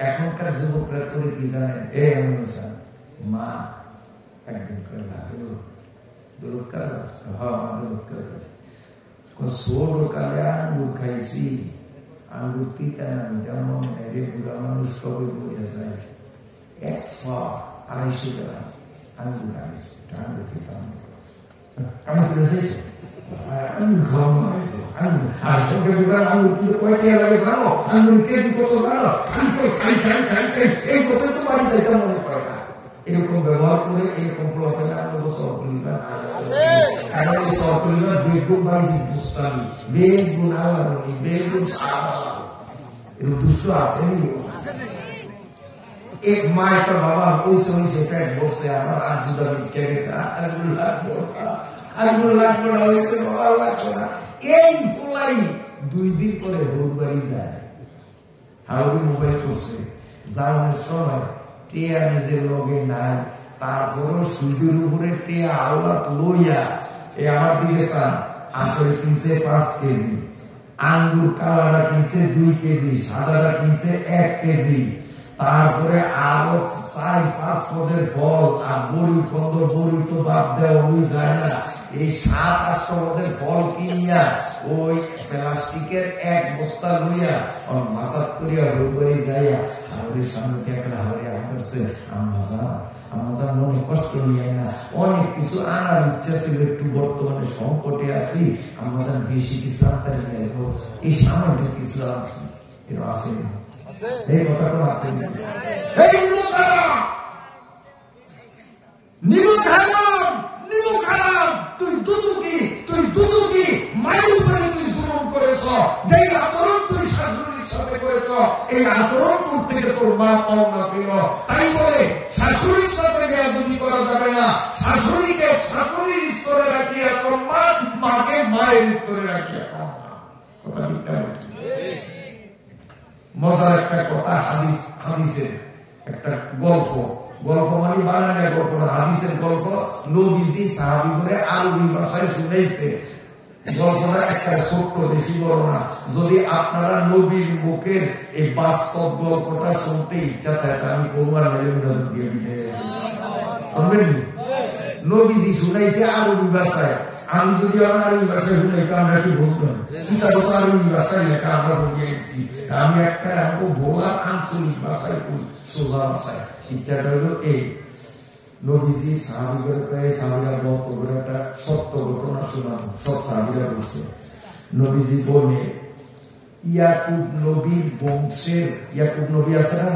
এখনকার যুবকরা করে কি জানেন, এ মা একদিন করে লাগলো দূরকার, হ্যাঁ দূরকার ছোট কালে আঙ্গুর খাইছি, আঙ্গুর পিতা আমি যেমন বুড়া মানুষ কবে বইয়া যায় 100-250 টাকা আঙ্গুর আনিস, আঙ্গুর পিতা আমি করেছি আঙ্গুর খাওয়া আঙ্গুর। আর সঙ্গে আঙ্গুর কিন্তু কয় টাকা লাগে জানো, আঙ্গুর কেজি কত জানো, খাই খাই খাই খাই এই কথা তো বাড়ি যাইতে মনে করে না। এরকম ব্যবহার করে এরকম প্রভাবে আমরা সরকলিবা সরকলিবা বেগুন বাড়ি বুঝতামি, বেগুন আলাদা বেগুন এরকম দুষ্ট আসেনি। এক মা একটা বাবা ওই সময় সেটা বসে আমার আজুদা বিজ্ঞা গেছে, আগুন লাগলো আগুন লাগলো না, বাবা লাগলো না। এই পোলাই 2 দিন পরে ভোর বাড়ি যায়, হাওড়ি মোবাইল করছে, যাওয়ার সময় টিয়া নিজের লগে নাই, তারপরও সূর্যের উপরে টিয়া আওলাদ লইয়া এ আমার দিকে চান। আসলে কিনছে 5 কেজি, আঙ্গুর কালাটা কিনছে 2 কেজি, সাদাটা কিনছে 1 কেজি, তারপরে আরো 4-5 পদের ফল, আর বড়ি খন্দ বড়ি তো বাদ দেওয়া হয়ে যায় না, এই 7-8 পদের ফল কিনিয়া ওই প্লাস্টিকের 1 বস্তা লইয়া মাথাত করিয়া রোবাই যাইয়া হাওড়ির সামনে একটা হাওড়ি আসছে, আমাদের মনে কষ্ট নিয়ে না, অনেক কিছু আনার ইচ্ছা ছিল, একটু বর্তমানে সংকটে আছি, আমাদের বেশি কিছু আনতে এই সামনে কিছু আছে, এটা আছে এই কথাটা আছে। তুই দুজুকি মায়ের উপরে তুই জুলুম করেছ, যেই আচরণ তুই শাশুড়ির সাথে করেছ, এই আচরণ তোর থেকে তোর মা পাওনা ছিল। তাই বলে শাশুড়ির সাথে বেয়াদবি করা যাবে না, শাশুড়িকে শাশুড়ির স্তরে রাখিয়া সম্মান, মাকে মায়ের স্তরে রাখিয়া সম্মান। কথা ঠিক মজার একটা কথা, হাদিসের একটা গল্প মানে বানানো গল্প না, হাদিসের গল্প, নবীজি সাহাবী করে আরবি ভাষায় শুনেছে। গল্পটা একটা ছোট্ট, বেশি বড় না। যদি আপনারা নবীর মুখের এই বাস্তব গল্পটা শুনতে ইচ্ছা থাকে, আমি কোরআন দিয়ে শুনবেন। নবীজি শুনাইছে আরবি ভাষায়, আমি যদি আমার আরবি ভাষায় শুনাইতে আমরা কি বুঝবেন? আরবি ভাষায় লেখা আমরা বুঝিয়েছি, আমি একটা আমাকে ভোলা আঞ্চলিক ভাষায় সোজা ভাষায়। ইচ্ছাটা হলো এই, নবীজি সাহাবীদের প্রায় সাহাবীরা গল্প করে একটা সত্য ঘটনা শোনানো, সব সাহাবীরা বলছে। নবীজি বলে ইয়াকুব নবীর বংশের, ইয়াকুব নবী আছে না,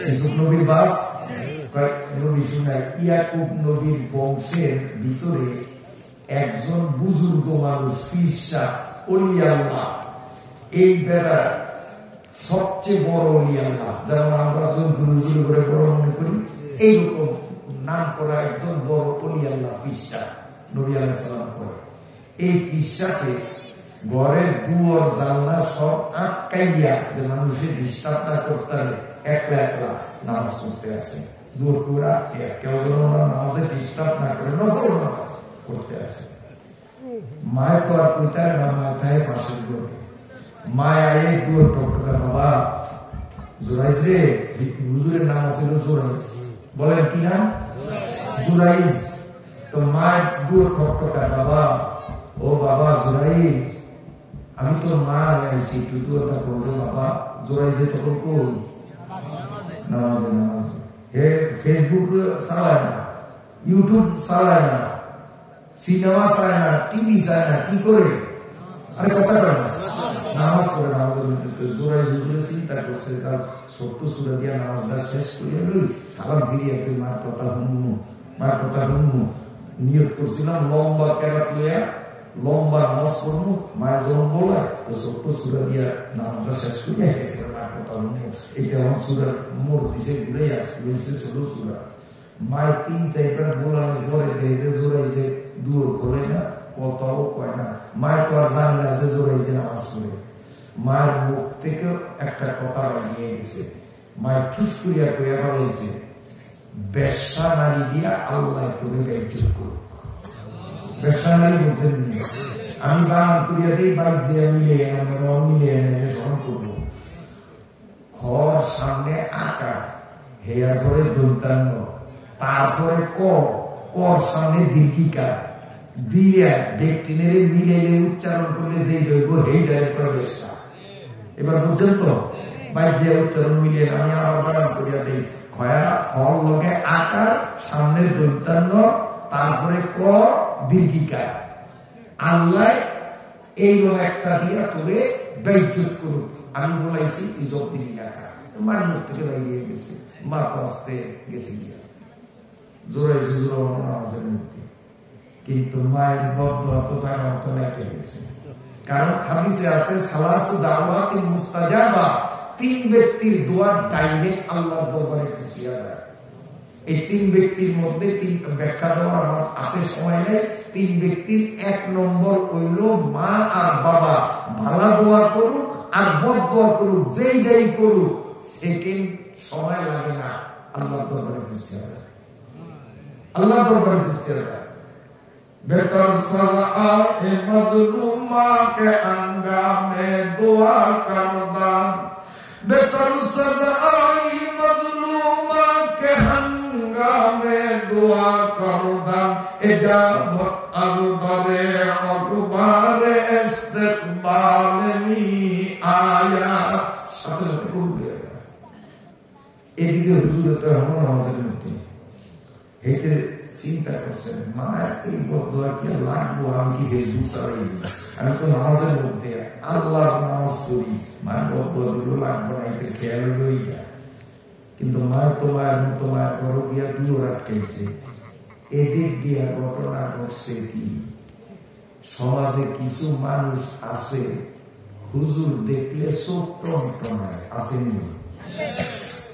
ইউসুফ নবীর বাপ, নবী শুনায় ইয়াকুব নবীর বংশের ভিতরে একজন বুজুর্গ মানুষ ফিরসা ওলি আল্লাহ, এই বেড়া সবচেয়ে বড় ওলি আল্লাহ, যেমন আমরা যখন গুরুজুর করে বড় মনে করি, এইরকম নাম করা একজন বড় ওলি আল্লাহ ফিরসা নবী আলাইহিস সালাম করে। এই ফিরসাকে ঘরের দুয়ার জানলা সব আটকাইয়া, যে মানুষের ডিস্টার্ব না করতে পারে, একলা একলা নামাজ পড়তে আছে। দুয়ার পুরা কেউ যেন নামাজে ডিস্টার্ব না করে নফল নামাজ করতে আছে। মায় তো আর কইতার না, মাথায় পাশের ঘরে মায়া এই দুয়ার টকটা, বাবা জোরাইজ রে, হুজুরের নাম ছিল জোরাইজ, বলেন কি নাম? জোরাইজ। তো মায়ের দুয়ার টকটা, বাবা ও বাবা জোরাইজ, আমি তো মা আইছি, তুই দুয়ারটা করবে বাবা। জোরাইজে তখন কই নামাজে, নামাজে হে ফেসবুক চালায় না, ইউটিউব চালায় না, সিনেমা চায় না, টিভি চায় না, কি করে? আরে কথা করে না, নামাজ করে। নামাজের জোরাই জুড়ে চিন্তা করছে, তার ছোট্ট সুরে দিয়া নামাজটা শেষ করিয়া লই, সালাম ফিরিয়ে তুই মার কথা শুনবো, মার কথা শুনবো। নিয়োগ করছিলাম লম্বা কেরাত লইয়া লম্বা নামাজ পড়বো, মায়ের যখন বলে তো ছোট্ট সুরে দিয়া নামাজটা শেষ করিয়া মার কথা শুনবো। এটা আমার সুরের মোড় দিছে ঘুরে আসছে ছোট সুরা। মায়ের ৩-৪বার বলানোর পরে দেখে জোরাইছে দুয়ার খোলে না, কথাও কয় না। মায়ের তো আর জানে না যে জোরাইছে নামাজ পড়ে। মায়ের মুখ থেকে একটা কথা লাগিয়ে গেছে, মায়ের ঠুস করিয়া কইয়া ফেলাইছে, বেশ্যা নারী দিয়া আল্লাহ তোরে বেইজ্জত করুক। বেশ্যা নারী বলতেন নিয়ে আমি বানান করিয়া দিই, বাইক দিয়ে মিলিয়ে মিলিয়ে এনে স্মরণ করবো। ঘর সামনে আঁকা, হেয়া ধরে দন্তান্ন, তারপরে কর সামনে দীর্ঘিকা দিয়ে ডেকটিনের মিলাইলে উচ্চারণ করলে যেই রইব সেই ডাইরেক্ট বেশ্যা। এবার বুঝছেন তো, বাইক দিয়ে উচ্চারণ মিলিয়ে আমি আবার বানান করিয়া দিই, খয়া ফল লগে আকার, সামনে দন্তান্ন, তারপরে ক দীর্ঘিকা। আল্লাহ এইরকম একটা দিয়া তোরে বেইজ্জত করুক। আমি বলাইছি ইজত দিবি একা, মার মুখ থেকে বাইরে গেছে, মা তো আসতে গেছে গিয়া জোরে জোর নামাজের মধ্যে। কিন্তু মায়ের বদদোয়া তো তার মতো লেগে গেছে, কারণ হাদিসে আছে সালাসু দাওয়াতিন মুস্তাজাবা, 3 ব্যক্তির দোয়া ডাইরেক্ট আল্লাহর দরবারে পৌঁছিয়া যায়। এই 3 ব্যক্তির মধ্যে 3 ব্যাখ্যা দেওয়ার আমার হাতে সময় নেই। 3 ব্যক্তির 1 নম্বর হইল মা আর বাবা ভালো দোয়া করুক আর বদ দোয়া করুক, যেই করুক, সেকেন্ড সময় লাগে না, আল্লাহর দরবারে পৌঁছিয়া যায়। আল্লাহ দরবারে পৌঁছিয়া যায়। बेहतर सजा ए मजलूमा के अंगामे दुआ करदा, बेहतर सजा ए मजलूमा के हंगामे दुआ करदा, इजाबत अज़दरे अकबारे इस्तिक़बाल मी आयात। সাথে সাথে করবে এদিকে হুজুর তো আমরা নামাজের মধ্যে এইতে চিন্তা করছেন, মা এই বদদোয়া কি লাগবো, আমি কি ফেসবুক চালাই, আমি তো নামাজের মধ্যে আল্লাহ নামাজ করি, মায়ের বদদোয়া দিল লাগবো না, এতে খেয়াল রই না। কিন্তু মায়ের তো মায়ের মতো মায়ের বড় গিয়া দুয়ার আটকেছে। এদিক দিয়া ঘটনা ঘটছে কি, সমাজে কিছু মানুষ আছে হুজুর দেখলে চোখ টনটনায়, আসেনি?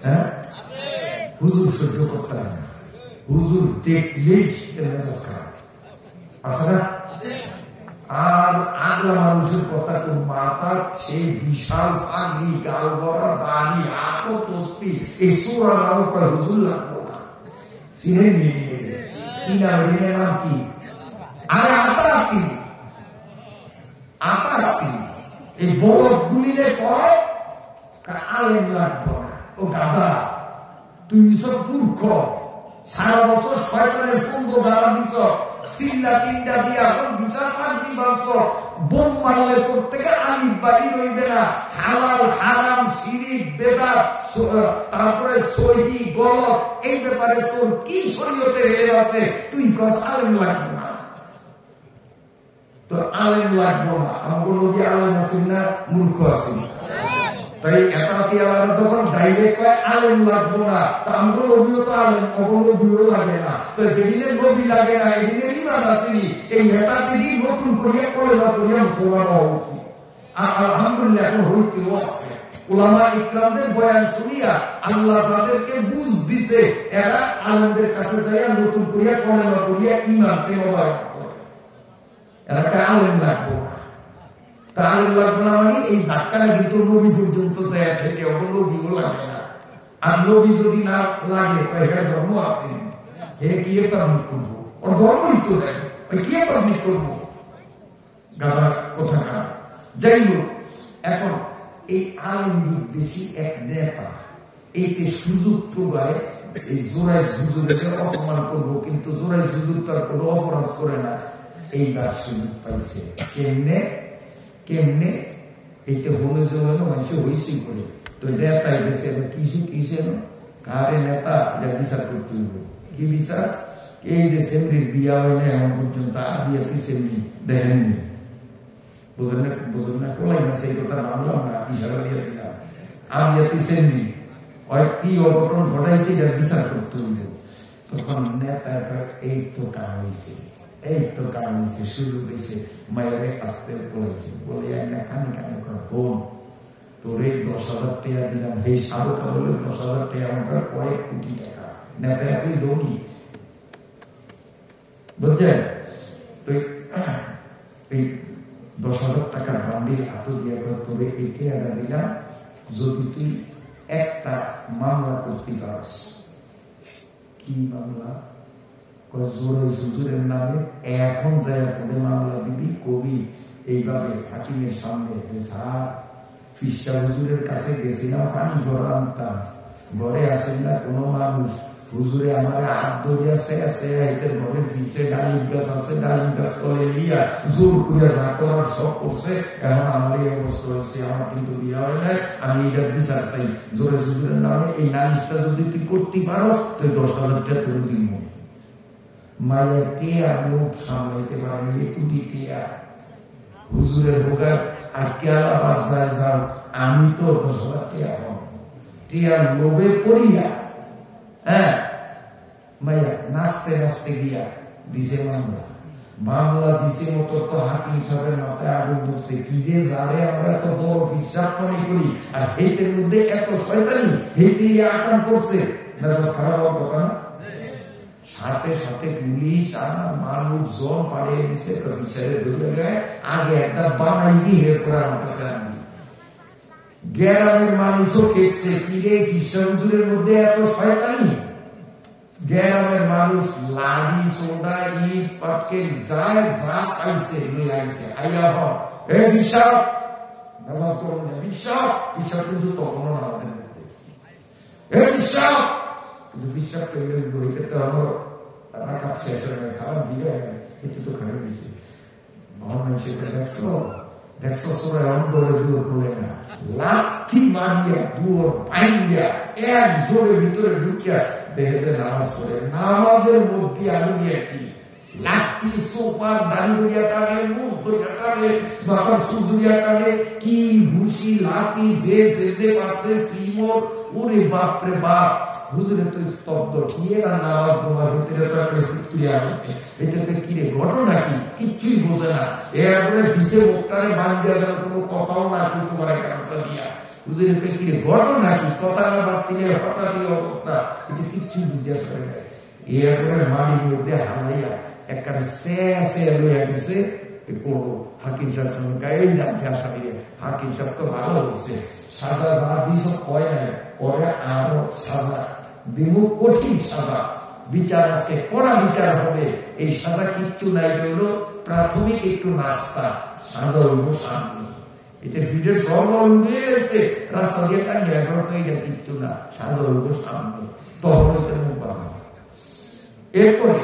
হ্যাঁ, হুজুর সহ্য করতে হয় না, হুজুর দেখলেই আছে না। আর আগলা মানুষের কথা তো মাথা সেই বিশাল পাগড়ি, গাল ভরা দাড়ি, আতো তসবি, এই সোরা নাম করে হুজুর লাগবো না, চিনে নিয়ে কি নাম, নাম কি? আরে আতারাতি, আতারাতি এই বড় গুলিলে পর আলেম লাগবো না। ও গাধা, তুই সব মূর্খ, সারা বছর শয়তানের পঙ্গ দ্বারা দিছ, চিল্লা তিনটা দিয়া বিচার পারবি বাঁচ, বোম মারলে তোর থেকে আলিফ বাড়ি রইবে না, হালাল হারাম শিরিক বেদাত তারপরে সহি গলত, এই ব্যাপারে তোর কি শরীয়তে হের আছে, তুই কস আলেম লাগবে না, তোর আলেম লাগবো না। আমার নদী আলেম আছেন না, মূর্খ আছেন? তাই একাতি আলাদা যখন ডাইরেক্ট কয় আলেম লাগবো না, তা আমগুলো অভিও তো আলেম, অগুলো অভিও লাগে না। তো যেদিনে গভীর লাগে না, এদিনে ইমান আসেনি, এই মেটাতেই নতুন করিয়া করে না করিয়া মুসলমান হওয়া উচিত। আলহামদুলিল্লাহ এখন হইতেও আছে। উলামা ইকরামদের বয়ান শুনিয়া আল্লাহ তাদেরকে বুঝ দিছে, এরা আলেমদের কাছে যাইয়া নতুন করিয়া করে না করিয়া ইমান প্রেম করে, এরা আলেম লাগবো না। তা আলেম লাগবো না মানে এই ধাক্কাটা কিন্তু নবী পর্যন্ত যায় থেকে নবীও লাগে না। আর নবী যদি না লাগে এখানে ধর্ম আছে, হে কি পাবলিক করবো, ওর ধর্মই তো দেয়, ওই কি পাবলিক করবো, গাদা কোথাকার। যাই হোক, এখন এই আলেম বিদ্বেষী এক নেতা এইকে সুযোগ প্রবাহে এই জোড়াই সুযোগকে অপমান করবো, কিন্তু জোড়াই সুযোগ তার কোনো অপরাধ করে না, এইবার সুযোগ পাইছে। কেমনে কেমনে এইটা হলে যে হলো মানুষের হইসই করে, তো নেতাই গেছে কিসে কারে নেতা এটা বিচার করতে হইব। কি বিচার? এই যে সেমরির বিয়া হয় না এখন পর্যন্ত আর বিয়াতে সেমরি দেখেননি, বুঝলেন না, কোলাই না সেই কথা মানলাম না, ইশারা দিয়ে দিলাম। আবিয়াতে সেমরি কি অঘটন ঘটাইছে এটা বিচার করতে হইব। তখন নেতা এই তো কাম হয়েছে, এই তো কাম হয়েছে, সুযোগ হয়েছে, মায়ের আসতে বলেছে, বলে কানে কানে বোন তোরে 10,000 টাকা দিলাম, এই সারকা বলে 10,000 টাকা আমার কয়েক কোটি টাকা, নেতা আছে ধনী, বুঝছেন? তো এই 10,000 টাকার বান্ডিল হাত দিয়ে তোরে এই টাকা দিলাম যদি তুই একটা মামলা করতে পারস। কি মামলা? জোরে হুজুরের নামে এখন যায় করে মামলা দিবি, কবি এইভাবে হাকিমের সামনে যে স্যার ফিসা হুজুরের কাছে গেছিলাম, পানি ভরা আনতাম, ঘরে আসেন না কোনো মানুষ, হুজুরে আমার হাত ধরে আছে এদের ঘরের পিছিয়ে ডালিম গাছ আছে, ডালিম গাছ তলে দিয়া জোর করে যা করার সব করছে, এখন আমার এই অবস্থা হচ্ছে, আমার কিন্তু বিয়ে হয় না, আমি এটার বিচার চাই। জোরে হুজুরের নামে এই নালিশটা যদি তুই করতে পারো তুই 10,000 টাকা তুলে দিব। মায়ের টিয়া মুখ সামলাইতে পারেনি, কোটি টিয়া হুজুরের ভোগার আর কেলা বাসায় যাও, আমি তো 10,000 টিয়া হব, টিয়ার লোভে পড়িয়া হ্যাঁ মাইয়া নাচতে নাচতে গিয়া দিছে মামলা দিছে মতো তো হাকিম সাহেবের মাথায় আগুন ধরছে, কি রে যারে আমরা তো বড় হিসাব মনে করি, আর হেটের মধ্যে এত শয়তানি, হেঁটে আকাম করছে, খারাপ হওয়ার কথা না। সাথে সাথে পুলিশ আর মানুষজন পালিয়ে দিচ্ছে, বিচারে ধরে গায়ে আগে একটা বানাই দিয়ে করার কাছে আনবি। গ্রামের মানুষও খেয়েছে, কি রে হুজুরের মধ্যে এত শয়তানি। গ্রামের মানুষ লাড়ি সোডা ইট পাটকেল যায় যা পাইছে নিয়ে আইছে, আইয়া হন এ বিশ্বাস নামাজ করুন না, বিশ্বাস বিশ্বাস কিন্তু তখনও নামাজের মধ্যে এ বিশ্বাস, কিন্তু বিশ্বাস করলে বইতে তো আমার রাখা শেষ হয়ে গেছে, আমার বিয়ে একটু তো খারাপ হয়েছে। সেটা দেখছো দেখছো সবাই অন্তরে দূর করে না, লাঠি মারিয়া দূর পাইয়া এক জোরে ভিতরে ঢুকিয়া দেখেছে নামাজ পড়ে, নামাজের মধ্যে আলু দিয়ে কি লাঠি সোফার দাড়ি ধরিয়া টানে, মুখ ধরিয়া টানে, মাথার সুখ ধরিয়া টানে, কি ঘুষি লাঠি যে যেতে পারছে সিমর, ওরে বাপরে বাপ। হুজুরে তো স্তব্ধ, কি আর নামাজ নামাজ ভিতরে তো একটা তুলে আনছে, এটাতে কি রে ঘটনা কি কিচ্ছুই বোঝে না, এরপরে পিছে মুখটারে বাঁধিয়া দেওয়ার কোনো কথাও না, কিন্তু তোমার একটা দিয়া হুজুরে কি রে ঘটনা কি, কথা না বাড়তিলে হঠাৎ এই অবস্থা, এটা কিচ্ছু বুঝিয়া করে না। এরপরে মাটির মধ্যে হারাইয়া একটা লইয়া গেছে হাকিম সাহেব সঙ্গে গায়ে যাচ্ছে আসামিরে, হাকিম সাহেব তো ভালো হচ্ছে, সাজা যা দিস কয় নাই, পরে আরো সাজা দিব, কঠিন সাজা, বিচার আছে, কড়া বিচার হবে। এই সাজা কিচ্ছু নাই, হইল প্রাথমিক একটু নাস্তা, সাজা হইব সামনে, এটা ভিড়ের সব গেছে রাস্তা দিয়ে টাঙ্গে, এখন তো এটা কিচ্ছু না, সাজা হইব সামনে, তখন হইতে মুখ পাবে। এরপরে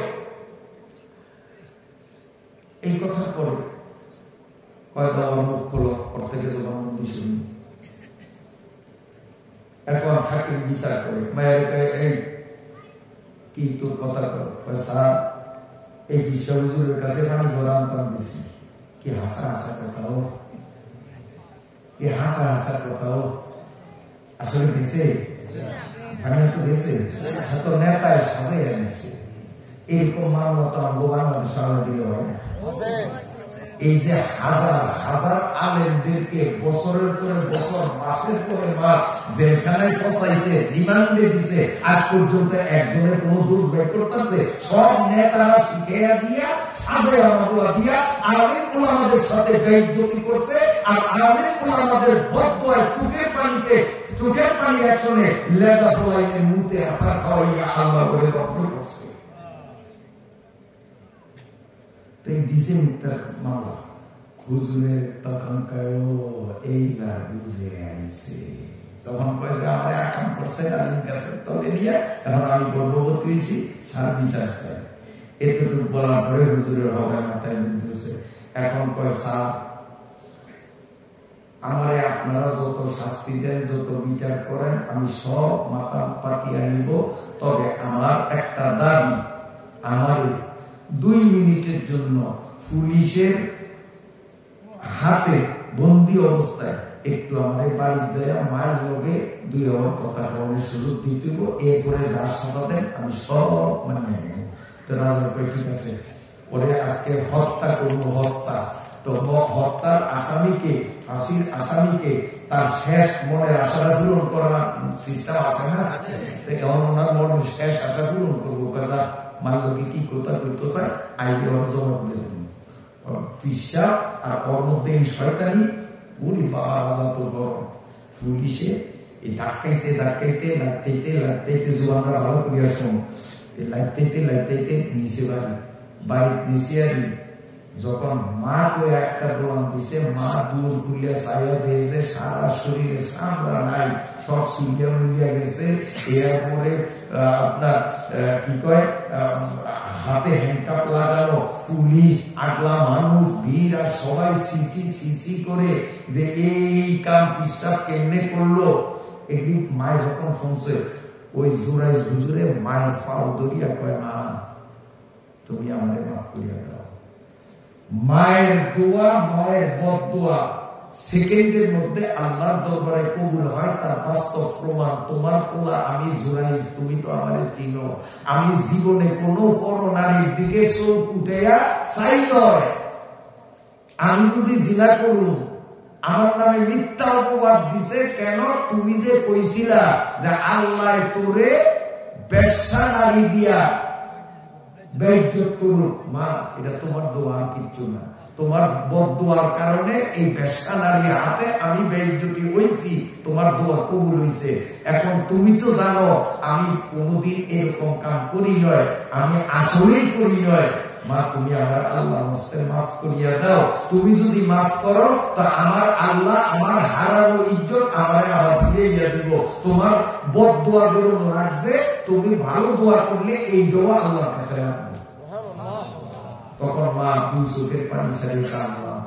এই কথার পরে কয়টা আমার মুখ খোলো, ওর থেকে তোমার মন্দির শুনি। এখন হাকিম বিচার করে, মায়ের এই কি তোর কথা পয়সা এই বিশ্ব হুজুরের কাছে পানি ভরা আনতাম দিছি, কি হাসা হাসা কথাও, কি হাসা হাসা কথাও, আসলে গেছে ফাইনাল তো গেছে, হয়তো নেতায় সাথে এনেছে। এরকম মানবতা বাংলাদেশ আলাদা দিলে হয় না। এই যে হাজার হাজার আলেমদেরকে বছরের পরে বছর, মাসের পরে মাস জেলখানায় পচাইছে, রিমান্ডে দিছে, আজ পর্যন্ত একজনের কোন দোষ বের করতেছে। সব নেতারা শিখেয়া দিয়া, সাজে আমাদের দিয়া আলেম ওলামাদের সাথে বেইজ্জতি করছে। আর আলেম ওলামাদের বদদোয়ায় চোখের পানি একসঙ্গে লেদা ফলাইনের মুখে আশা খাওয়াইয়া আল্লাহ করে দখল করছে। দিছে মিথ্যার মামলা। হুজুরের তখন এই বুঝে আইছে, তখন কয়ে যে আমার আকাম করছে গাছের তলে নিয়ে, এখন আমি গর্ভবতী হয়েছি, সার বিচার চাই। এতটুকু বলার পরে হুজুরের হবে মাথায় বুঝতেছে। এখন কয়ে সার আমারে আপনারা যত শাস্তি দেন, যত বিচার করেন, আমি সব মাথা পাতিয়া নিব, তবে আমার একটা দাবি, আমার 2 মিনিটের জন্য পুলিশের হাতে বন্দি অবস্থায় একটু আমার বাড়ি যায়, মায়ের লগে 2 আমার কথা বলার সুযোগ দিতে, এরপরে যার সাথে আমি সব মানে নেব। তো রাজা কয় ঠিক আছে, ওরে আজকে হত্যা করবো, হত্যা। তো হত্যার আসামিকে, ফাঁসির আসামিকে তার শেষ মনের আশাটা পূরণ করার সিস্টেম আছে না? এমন ওনার মনের শেষ আশা পূরণ করবো, কথা মাল্যকে কি কথা করতে চায় আইডি জমা করে দেবেন। পিসাব আর ওর মধ্যে শয়তানি, উনি বাবা রাজা তো বড়। পুলিশে এই ধাক্কাইতে ধাক্কাইতে লাগতেইতে লাগতেইতে জোয়ানরা ভালো করিয়া শোন, লাগতেইতে লাগতেইতে নিচে বাড়ির নিচে আনি। যখন মা কয়ে একটা দোয়ান দিছে, মা দূর করিয়া চাইয়া দিয়েছে, সারা শরীরে সামরা নাই, সব সুলিয়া মুলিয়া গেছে। এরপরে আপনার কি কয় হাতে হ্যান্ডকাপ লাগানো, পুলিশ, আগলা মানুষ, ভিড়, আর সবাই সিসি সিসি করে যে এই কাম পিসাব কেমনে করলো। একদিন মায় যখন শুনছে, ওই জোড়াই হুজুরে মায়ের ফাও ধরিয়া কয়, মা তুমি আমাদের মাফ করিয়া দাও। মায়ের দোয়া, মায়ের বদদোয়া সেকেন্ডের মধ্যে আল্লাহর দরবারে কবুল হয়। তার বাস্তব প্রমাণ তোমার পোলা আমি জোড়াই, তুমি তো আমাদের চিনো। আমি জীবনে কোনো বড় নারীর দিকে চোখ উঠেয়া চাই নয়। আমি যদি জিনা করুন, আমার নামে মিথ্যা অপবাদ দিছে কেন? তুমি যে কইছিলা যে আল্লাহ তোরে ব্যবসা নারী দিয়া বেইজ্জত করুক, মা এটা তোমার দোয়া, কিচ্ছু না। তোমার বদদোয়ার কারণে এই ব্যবসা নারীর হাতে আমি বেইজ্জতি হয়েছি, তোমার দোয়া কবুল হয়েছে। এখন তুমি তো জানো আমি কোনদিন এরকম কাম করি নয়, আমি আসলেই করি নয়। মা তুমি আমার আল্লাহ মাফ করিয়া দাও। তুমি যদি মাফ করো তা আমার আল্লাহ আমার হারানো ইজ্জত আমার আবার ফিরে দিব। তোমার বদদোয়া যেরকম লাগবে, তুমি ভালো দোয়া করলে এই দোয়া আল্লাহর কাছে রাখবে। তখন মা 2 চোখের পানি ছাড়িয়ে কাঁদলাম,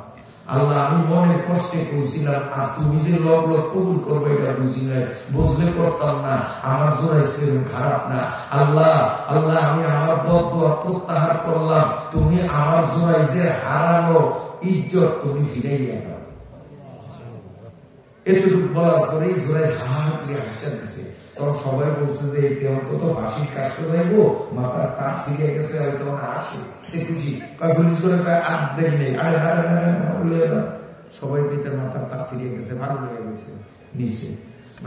আল্লাহ আমি মনে কষ্টে কইছিলাম, আর তুমি যে লগ কবুল করবে এটা বুঝি নাই, বুঝলে করতাম না। আমার জোড়াই খারাপ না। আল্লাহ আল্লাহ আমি আমার বদদোয়া প্রত্যাহার করলাম। তুমি আমার জোড়াই যে হারানো ইজ্জত তুমি ফিরাইয়া দাও। এতটুকু বলার পরেই জোড়াই হাত দিয়ে হাসা দিছে। তখন সবাই বলছে যে এতে অন্তত ফাঁসির কাজ করে যাইব, মাথার তার শিখে গেছে, হয়তো আসে সে খুশি। পুলিশ করে আর্ধেক নেই, আরে সবাই তার মাথার তার শিখে গেছে, ভালো হয়ে গেছে। নিচে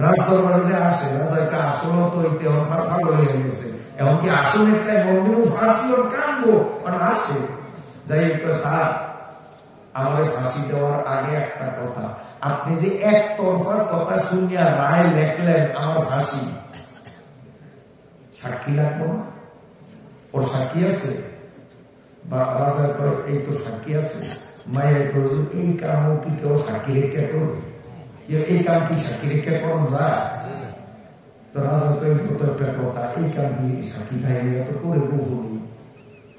রাজ দরবারে যে আসে, রাজাকে আসলে তো এতে ভালো হয়ে গেছে। এমনকি আসলে একটাই মন্দির ফাঁসি ওর কানবো মানে আসে। যাই স্যার আমাদের ফাঁসি দেওয়ার আগে একটা কথা, আপনি যে একতরফা কথা শুনিয়া রায় লেখলেন আমার ফাঁসি, সাক্ষী লাগবো না? ওর সাক্ষী আছে? বা রাজা কয় এই তো সাক্ষী আছে। মায়ের কয়ে এই কামও কি কেউ সাক্ষী রেখা করবে? এই কাম কি সাক্ষী রেখা করুন যায়? তো রাজা কয়ে কত একটা কথা, এই কাম কি সাক্ষী থাকলে এত করে বহুনি।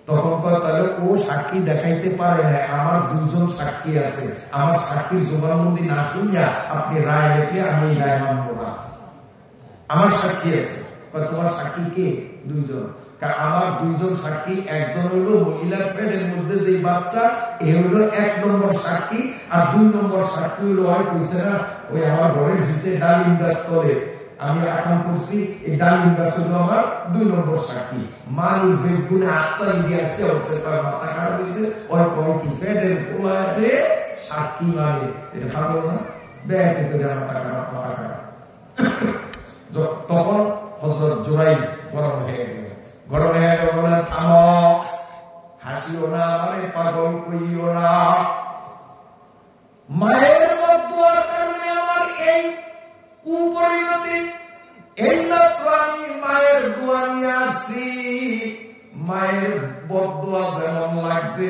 তখন কয় তাহলে ও সাক্ষী দেখাইতে পারে না, আমার 2 জন সাক্ষী আছে। আমার সাক্ষীর জবানবন্দি না শুনিয়া আপনি রায় লেখলে আমি রায় মানব না। আমার সাক্ষী আছে। তোমার সাক্ষী কে? 2 জন। আমার 2 জন সাক্ষী, একজন হলো মহিলার পেটের মধ্যে যে বাচ্চা, এ হলো 1 নম্বর সাক্ষী, আর 2 নম্বর সাক্ষী হলো কইছে না ওই আমার ঘরের নিচে ডালিম গাছ তলে আমি আকাম করছি, এই ডালিম গাছ হলো আমার 2 নম্বর সাক্ষী। মানুষ বেগুনে আত্মা দিয়ে আসছে, তার মাথা খারাপ হয়েছে, ওই কয় কি পেটের পোলাতে সাক্ষী মানে এটা ভালো না, ব্যাগ করে মাথা খারাপ, মাথা খারাপ। তখন হযরত জুরাইজ গরম হয়ে গেল, গরম হয়ে গেল, বলে থামো, হাসিও না, মানে পাগল কইও না, মায়ের বদদুয়ার কারণে আমার এই কুপরিণতি, এই মাত্র আমি মায়ের দোয়া নিয়ে আসছি, মায়ের বদদুয়া যেমন লাগছে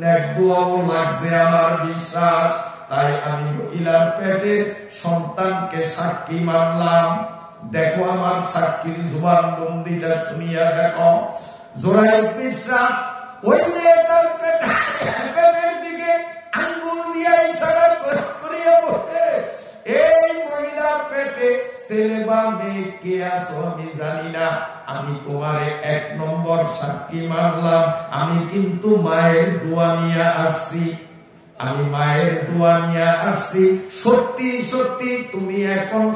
নেক দোয়াও লাগছে আমার বিশ্বাস, তাই আমি মহিলার পেটে সন্তানকে সাক্ষী মানলাম। দেখো আমার সাক্ষীর জবান বন্দিটা শুনিয়া দেখো। জোরাইদ মিশ্রা ওই মেয়েটার পেটের দিকে আঙ্গুল দিয়া ইশারা করিয়া বলে, এই মহিলার পেটে ছেলে বা মেয়ে কে আছো আমি জানি না, আমি তোমারে 1 নম্বর সাক্ষী মানলাম, আমি কিন্তু মায়ের দোয়া নিয়ে আসছি, আমি মায়ের দোয়া নিয়ে আসছি, সত্যি সত্যি তুমি এখন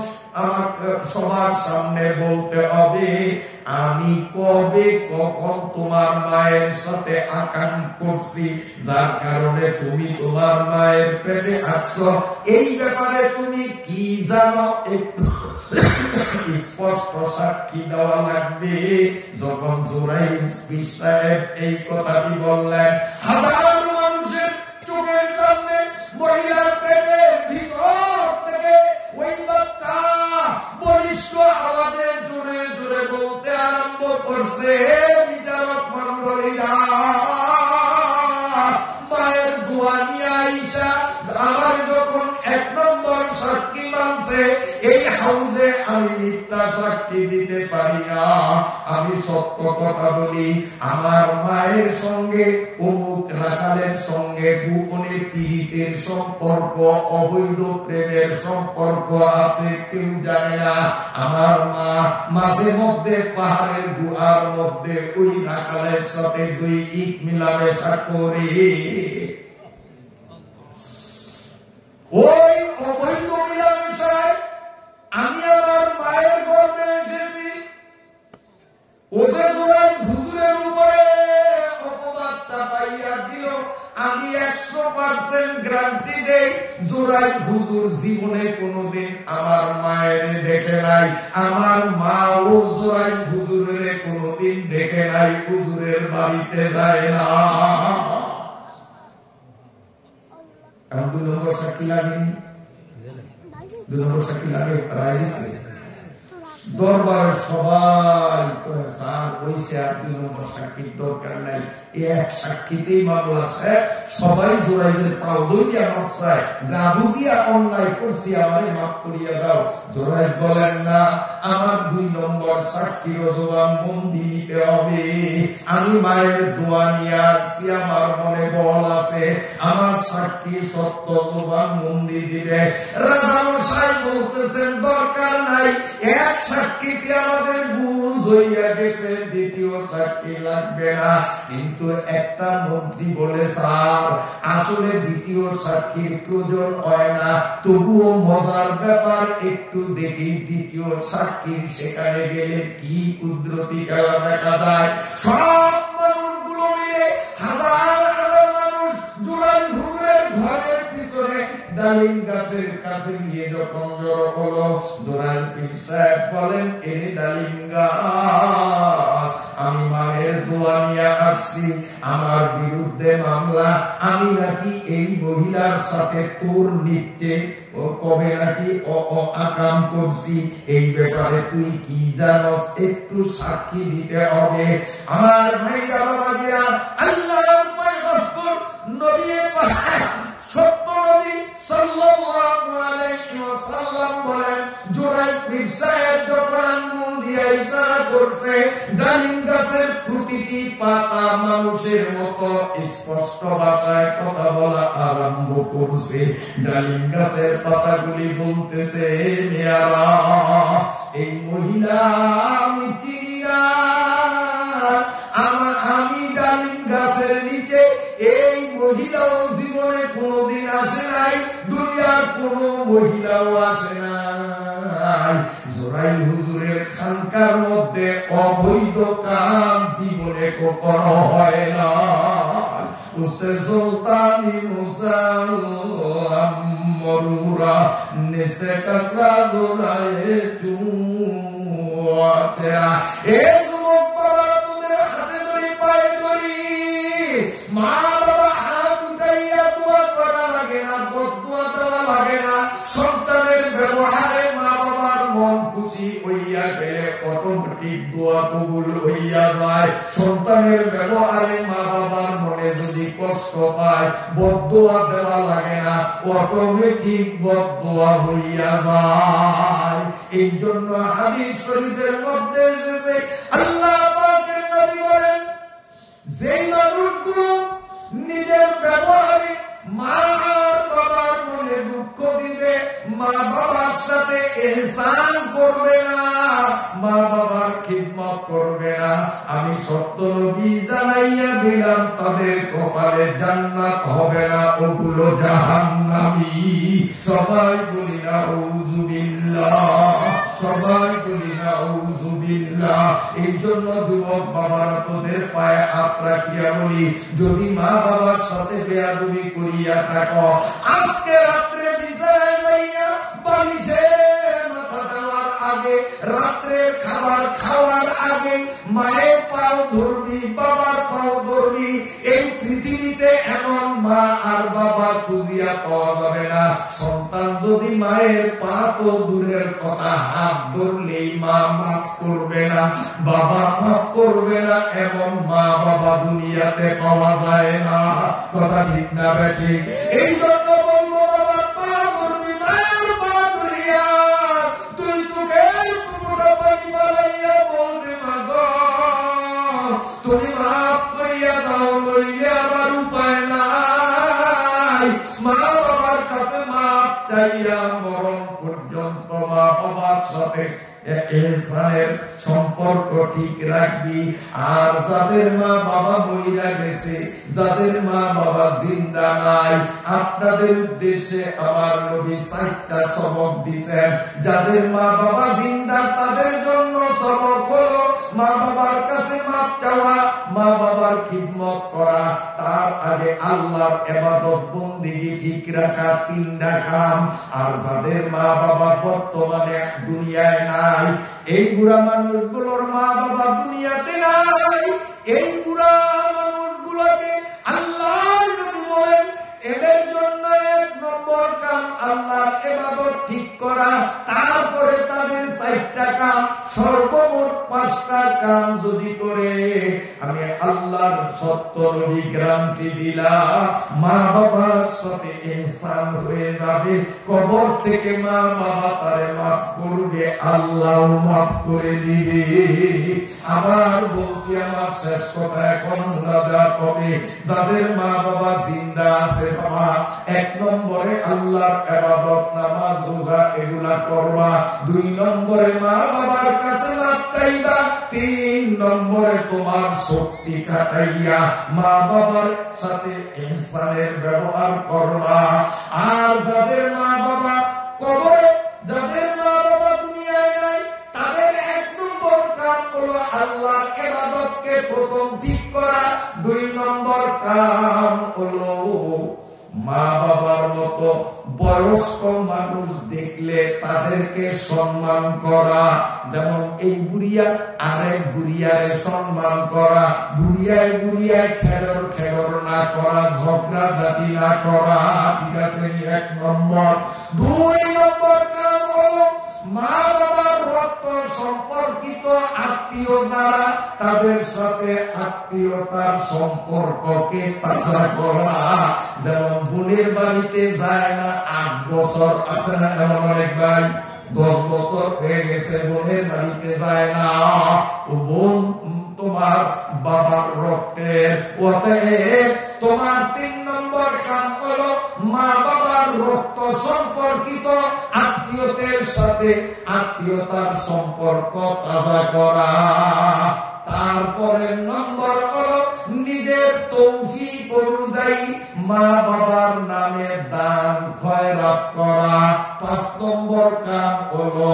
আমাকে সবার সামনে বলতে হবে আমি কবে কখন তোমার মায়ের সাথে আকাম করছি, যার কারণে তুমি তোমার মায়ের পেটে আসছো, এই ব্যাপারে তুমি কি জানো একটু স্পষ্ট সাক্ষী দেওয়া লাগবে। যখন জুরাইজ সাহেব এই কথাটি বললেন, হাজার মানুষের চোখের সামনে মহিলার পেটের ভিতর থেকে ওই বাচ্চা বলিষ্ঠ আওয়াজে জোরে জোরে বলতে আরম্ভ করছে, বিচারক মন্ডলীরা মায়ের দোয়া নিয়ে আইসা আমার যখন 1 নম্বর সাক্ষী মানছে, এই হাউজে আমি মিথ্যা সাক্ষী দিতে পারি না, আমি সত্য কথা বলি, আমার মায়ের সঙ্গে অমুক রাখালের সঙ্গে গোপনে পীড়িতের সম্পর্ক, অবৈধ প্রেমের সম্পর্ক আছে, কেউ জানে না। আমার মা মাঝে মধ্যে পাহাড়ের গুহার মধ্যে ওই রাখালের সাথে 2 ইট মিলামেশা করে, ওই অবৈধ মিলামেশায় আমি আমার মায়ের গর্ভে এসেছি। ওটা জোড়াই হুজুরের উপরে অপবাদ চাপাইয়া দিল, আমি 100% গ্যারান্টি দেই জোড়াই হুজুর জীবনে কোনোদিন আমার মায়ের দেখে নাই, আমার মা ও জোড়াই হুজুরের কোনোদিন দেখে নাই, হুজুরের বাড়িতে যায় না। 2 নম্বর সাক্ষী লাগেনি, 2 নম্বর সাক্ষী লাগে প্রায় দরবার সবাই হয়েছে, আর 2 নম্বর সাক্ষীর দরকার নাই, এক সাক্ষীতেই মামলা শেষ। সবাই জোরাইদের পাও দইয়া মাপ চায়, না বুঝিয়া অন্যায় করছি আমারে মাফ করিয়া দাও। জোরাইদ বলেন না, আমার 2 নম্বর সাক্ষীর জবান বন্দি নিতে হবে, আমি মায়ের দোয়া নিয়ে আসছি, আমার মনে বল আছে, আমার সাক্ষী সত্য জবান বন্দি দিবে। রাজা মশাই বলতেছেন দরকার নাই, 1 সাক্ষীকে আমাদের বুঝ হইয়া গেছে, 2য় সাক্ষী লাগবে না। কিন্তু একটা মন্ত্রী বলে, স্যার আসলে 2য় সাক্ষীর প্রয়োজন হয় না, তবুও মজার ব্যাপার একটু দেখি 2য় সাক্ষীর সেখানে গেলে কি কুদরতি খেলা দেখা যায়। সব মানুষগুলো মিলে হাজার হাজার মানুষ জোড়াই হুজুরের ঘরের পিছনে ডালিম গাছের কাছে গিয়ে যখন জড়ো হলো, জোড়াই পীর সাহেব বলেন, এই ডালিম গাছ আমি মায়ের দোয়া নিয়ে আসছি, আমার বিরুদ্ধে মামলা, আমি নাকি এই মহিলার সাথে তোর নিচ্ছে, ও কবে নাকি আকাম করছি, এই ব্যাপারে তুই কি জানস, একটু সাক্ষী দিতে হবে। আমার ভাইরা বাবাজিরা, আল্লাহর পয়গম্বর নবী সত্য নবী সাল্লাল্লাহু আলাইহি ওয়াসাল্লাম বলেন, জোরাইদ পীর সাহেব যখন আঙ্গুল দিয়ে ইশারা করছে। ডালিম গাছের প্রতিটি পাতা মানুষের মতো স্পষ্ট ভাষায় কথা বলা আরম্ভ করছে। ডালিম গাছের পাতাগুলি বলতেছে, মেয়ারা এই মহিলা আমি চিনি না, আমি ডালিম গাছের নিচে এই মহিলাও জীবনে কোনদিন আসে নাই, দুনিয়ার কোন মহিলাও আসে নাই। জোরাই হুজুরের খানকার মধ্যে অবৈধ কাজ জীবনে কখনো হয় না। উসে সুলতানি মুসাল্লাম মরুরা নেসে কাসরা জোরায়ে চুয়াচেরা। এ যুবক বাবা, তোদের হাতে ধরি পায়ে ধরি, মা বাবা হাত উঠাইয়া দোয়া করা লাগে না, বদদোয়া দেওয়া লাগে না। সন্তানের ব্যবহারে মা বাবার মন খুশি হইয়া গেলে অটোমেটিক দোয়া কবুল হইয়া যায়। সন্তানের ব্যবহারে মা বাবার মনে যদি কষ্ট পায়, বদদোয়া দেওয়া লাগে না, অটোমেটিক বদদোয়া হইয়া যায়। এই জন্য হাদিস শরীফের মধ্যে এসেছে, আল্লাহ পাকের নবী বলেন, যেই মানুষগুলো নিজের ব্যবহারে মা আর বাবার মনে দুঃখ দিবে, মা বাবার সাথে ইহসান করবে না, মা বাবার খিদমত করবে না, আমি সত্য নবী জানাইয়া দিলাম তাদের কপালে জান্নাত হবে না, ওগুলো জাহান্নামী। সবাই বলি নাউযুবিল্লাহ, সবাই বলি নাউযুবিল্লাহ। এই জন্য যুবক বাবারা, তোদের পায়ে হাত রাখিয়া বলি, যদি মা বাবার সাথে বেয়াদবি করিয়া থাকো, আজকে রাত্রে বিছানায় যাইয়া বালিশে মাথা দেওয়ার আগে, রাত্রে খাবার খাওয়ার আগে মায়ের পাও ধরবি, বাবার পাও ধরবি। এই পৃথিবীতে এমন মা আর বাবা খুঁজিয়া পাওয়া যাবে না। সন্তান যদি মায়ের পা তো দূরের কথা, হাত ধরলেই মা মাফ করবে না, বাবা মাফ করবে না, এমন মা বাবা দুনিয়াতে পাওয়া যায় না। কথা ঠিক না বেটি? এই জন্য বলবো, বাবার পা ধরবি, মায়ের পা ধরিয়া তুই চোখের পুরোটা পানি বানাইয়া বলবি, মা গো তুমি মাফ করিয়া দাও, লইলে আমার উপায় নাই। মা বাবার কাছে মাফ চাইয়া মরণ পর্যন্ত মা বাবার সাথে ইহসানের সম্পর্ক ঠিক রাখবি। আর যাদের মা বাবা মইরা গেছে, যাদের মা বাবা জিন্দা নাই, আপনাদের উদ্দেশ্যে আমার নবী 4টা সবক দিয়েছেন। যাদের মা বাবা জিন্দা তাদের জন্য সবক হলো মা বাবার কাছে মাফ চাওয়া, মা বাবার খিদমত করা, তার আগে আল্লাহর ইবাদত বন্দেগী ঠিক রাখা, 3টা কাম। আর যাদের মা বাবা বর্তমানে দুনিয়ায় নাই, এই বুড়া মানুষগুলোর মা বাবা দুনিয়াতে নাই, এই বুড়া মানুষগুলোকে আল্লাহ নবী বলেন, এদের জন্য 1 নম্বর কাম আল্লাহর ইবাদত ঠিক করা, তারপরে তাদের 4টা কাম, সর্বমোট 5টা কাম যদি করে, আমি আল্লাহর সত্য নবী গ্যারান্টি দিলাম, মা বাবার সাথে ইহসান হয়ে যাবে। কবর থেকে মা বাবা তারে মাফ করবে, আল্লাহ মাফ করে দিবে। আবার বলছি, আমার শেষ কথা এখন মুনাজাত হবে। যাদের মা বাবা জিন্দা আছে বাবা, 1 নম্বরে আল্লাহর ইবাদত, নামাজ, রোজা এগুলা করবা। 2 নম্বরে মা বাবার কাছে মাফ চাইবা। 3 নম্বরে তোমার শক্তি খাটাইয়া মা বাবার সাথে ইহসানের ব্যবহার করবা। আর যাদের মা বাবা কবরে, যাদের মা বাবা দুনিয়ায় নাই, তাদের 1 নম্বর কাম হলো আল্লাহর ইবাদতকে প্রথম ঠিক করা। 2 নম্বর কাম হলো মা বাবার মতো বয়স্ক মানুষ দেখলে তাদেরকে সম্মান করা। যেমন এই বুড়িয়া আরেক বুড়িয়ারে সম্মান করা, বুড়িয়ায় বুড়িয়ায় খেলর খেলর না করা, ঝগড়া জাতি না করা। ঠিক আছে, 1 নম্বর। 2 নম্বর কাম হলো মা বাবার রক্ত সম্পর্কিত আত্মীয় যারা, তাদের সাথে আত্মীয়তার সম্পর্ককে তাজা করা। যেমন বোনের বাড়িতে যায় না 8 বছর, আছে না এমন অনেক ভাই? 10 বছর হয়ে গেছে বোনের বাড়িতে যায় না, ও বোন তোমার বাবার রক্তের, অতএব তোমার 3 নম্বর কাম হলো মা বাবার রক্ত সম্পর্কিত আত্মীয়তার সাথে আত্মীয়তার সম্পর্ক তাজা করা। তারপরে নম্বর হলো নিজের তৌফিক অনুযায়ী মা বাবার নামে দান খয়রাত করা। 5 নম্বর কাম হলো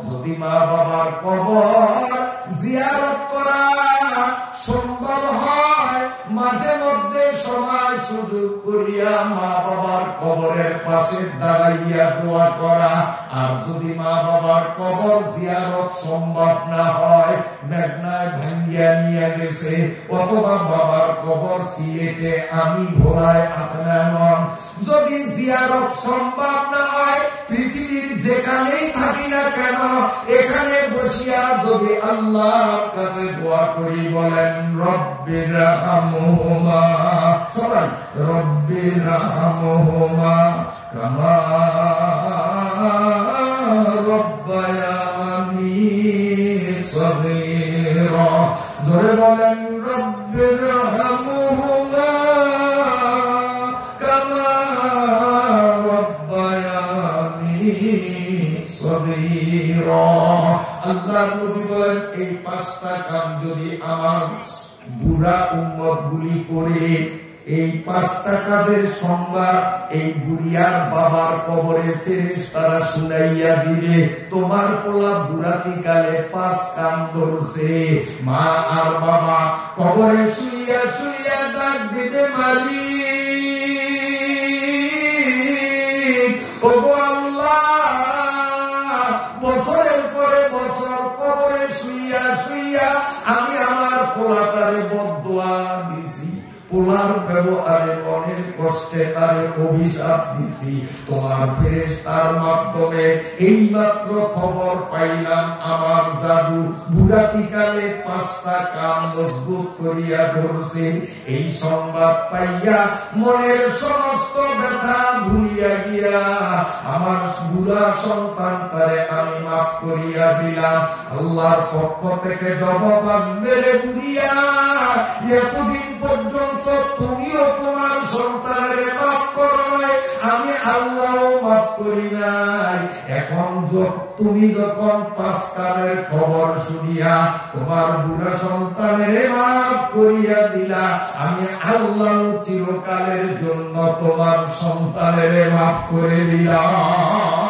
যদি মা বাবার কবর জিয়ারত করা সম্ভব হয়, মাঝে মধ্যে সময় সুযোগ করিয়া মা বাবার কবরের পাশে দাঁড়াইয়া দোয়া করা। আর যদি মা বাবার কবর জিয়ারত সম্ভব না হয়, মেঘনায় ভাঙ্গিয়া নিয়ে গেছে, অথবা বাবার কবর সিলেটে আমি ঘোড়ায় আছে না এমন, যদি জিয়ারত সম্ভব না হয়, পৃথিবীর যেখানেই থাকি না কেন এখানে বসিয়া যদি আল্লাহর কাছে দোয়া করি, বলেন রব্বির রাহমহুমা, সবাই রব্বির রাহমহুমা কামা রব্বায়ানি সগীরা, জোরে বলেন রব্বির রাহমহুমা কামা রব্বায়ানি সগীরা। আল্লাহ নবী বলেন এই 5টা কাম যদি আমার বুড়া উম্মত গুলি করে, এই 5টা কাজের সংজ্ঞা এই বুড়িয়ার বাবার কবরে ফেরেশতারা শুনাইয়া দিলে, তোমার পোলা বুড়াতি কালে 5 কাম করছে। মা আর বাবা কবরে শুইয়া শুইয়া ডাক দিতে মালিক, ওগো আল্লাহ, বছরের পরে বছর কবরে শুইয়া শুইয়া আমি আমার পোলাটারে বদদোয়া দিছি, পোলার ব্যবহারে মনের কষ্টে তারে অভিশাপ দিছি, তোমার ফেরেশতার মাধ্যমে এই মাত্র খবর পাইলাম আমার জাদু বুড়াতিকালে 5টা কাম মজবুত করিয়া ধরছে। এই সংবাদ পাইয়া মনের সমস্ত ব্যথা ভুলিয়া গিয়া আমার বুড়া সন্তান তারে আমি মাফ করিয়া দিলাম। আল্লাহর পক্ষ থেকে জবাব আসবে, রে বুড়িয়া, এতদিন পর্যন্ত তুমিও তোমার সন্তানের মাফ করো নাই, আমি আল্লাহ মাফ করি নাই। এখন তুমি যখন 5 কামের খবর শুনিয়া তোমার বুড়া সন্তানের মাফ করিয়া দিলা, আমি আল্লাহ চিরকালের জন্য তোমার সন্তানের মাফ করে দিলাম।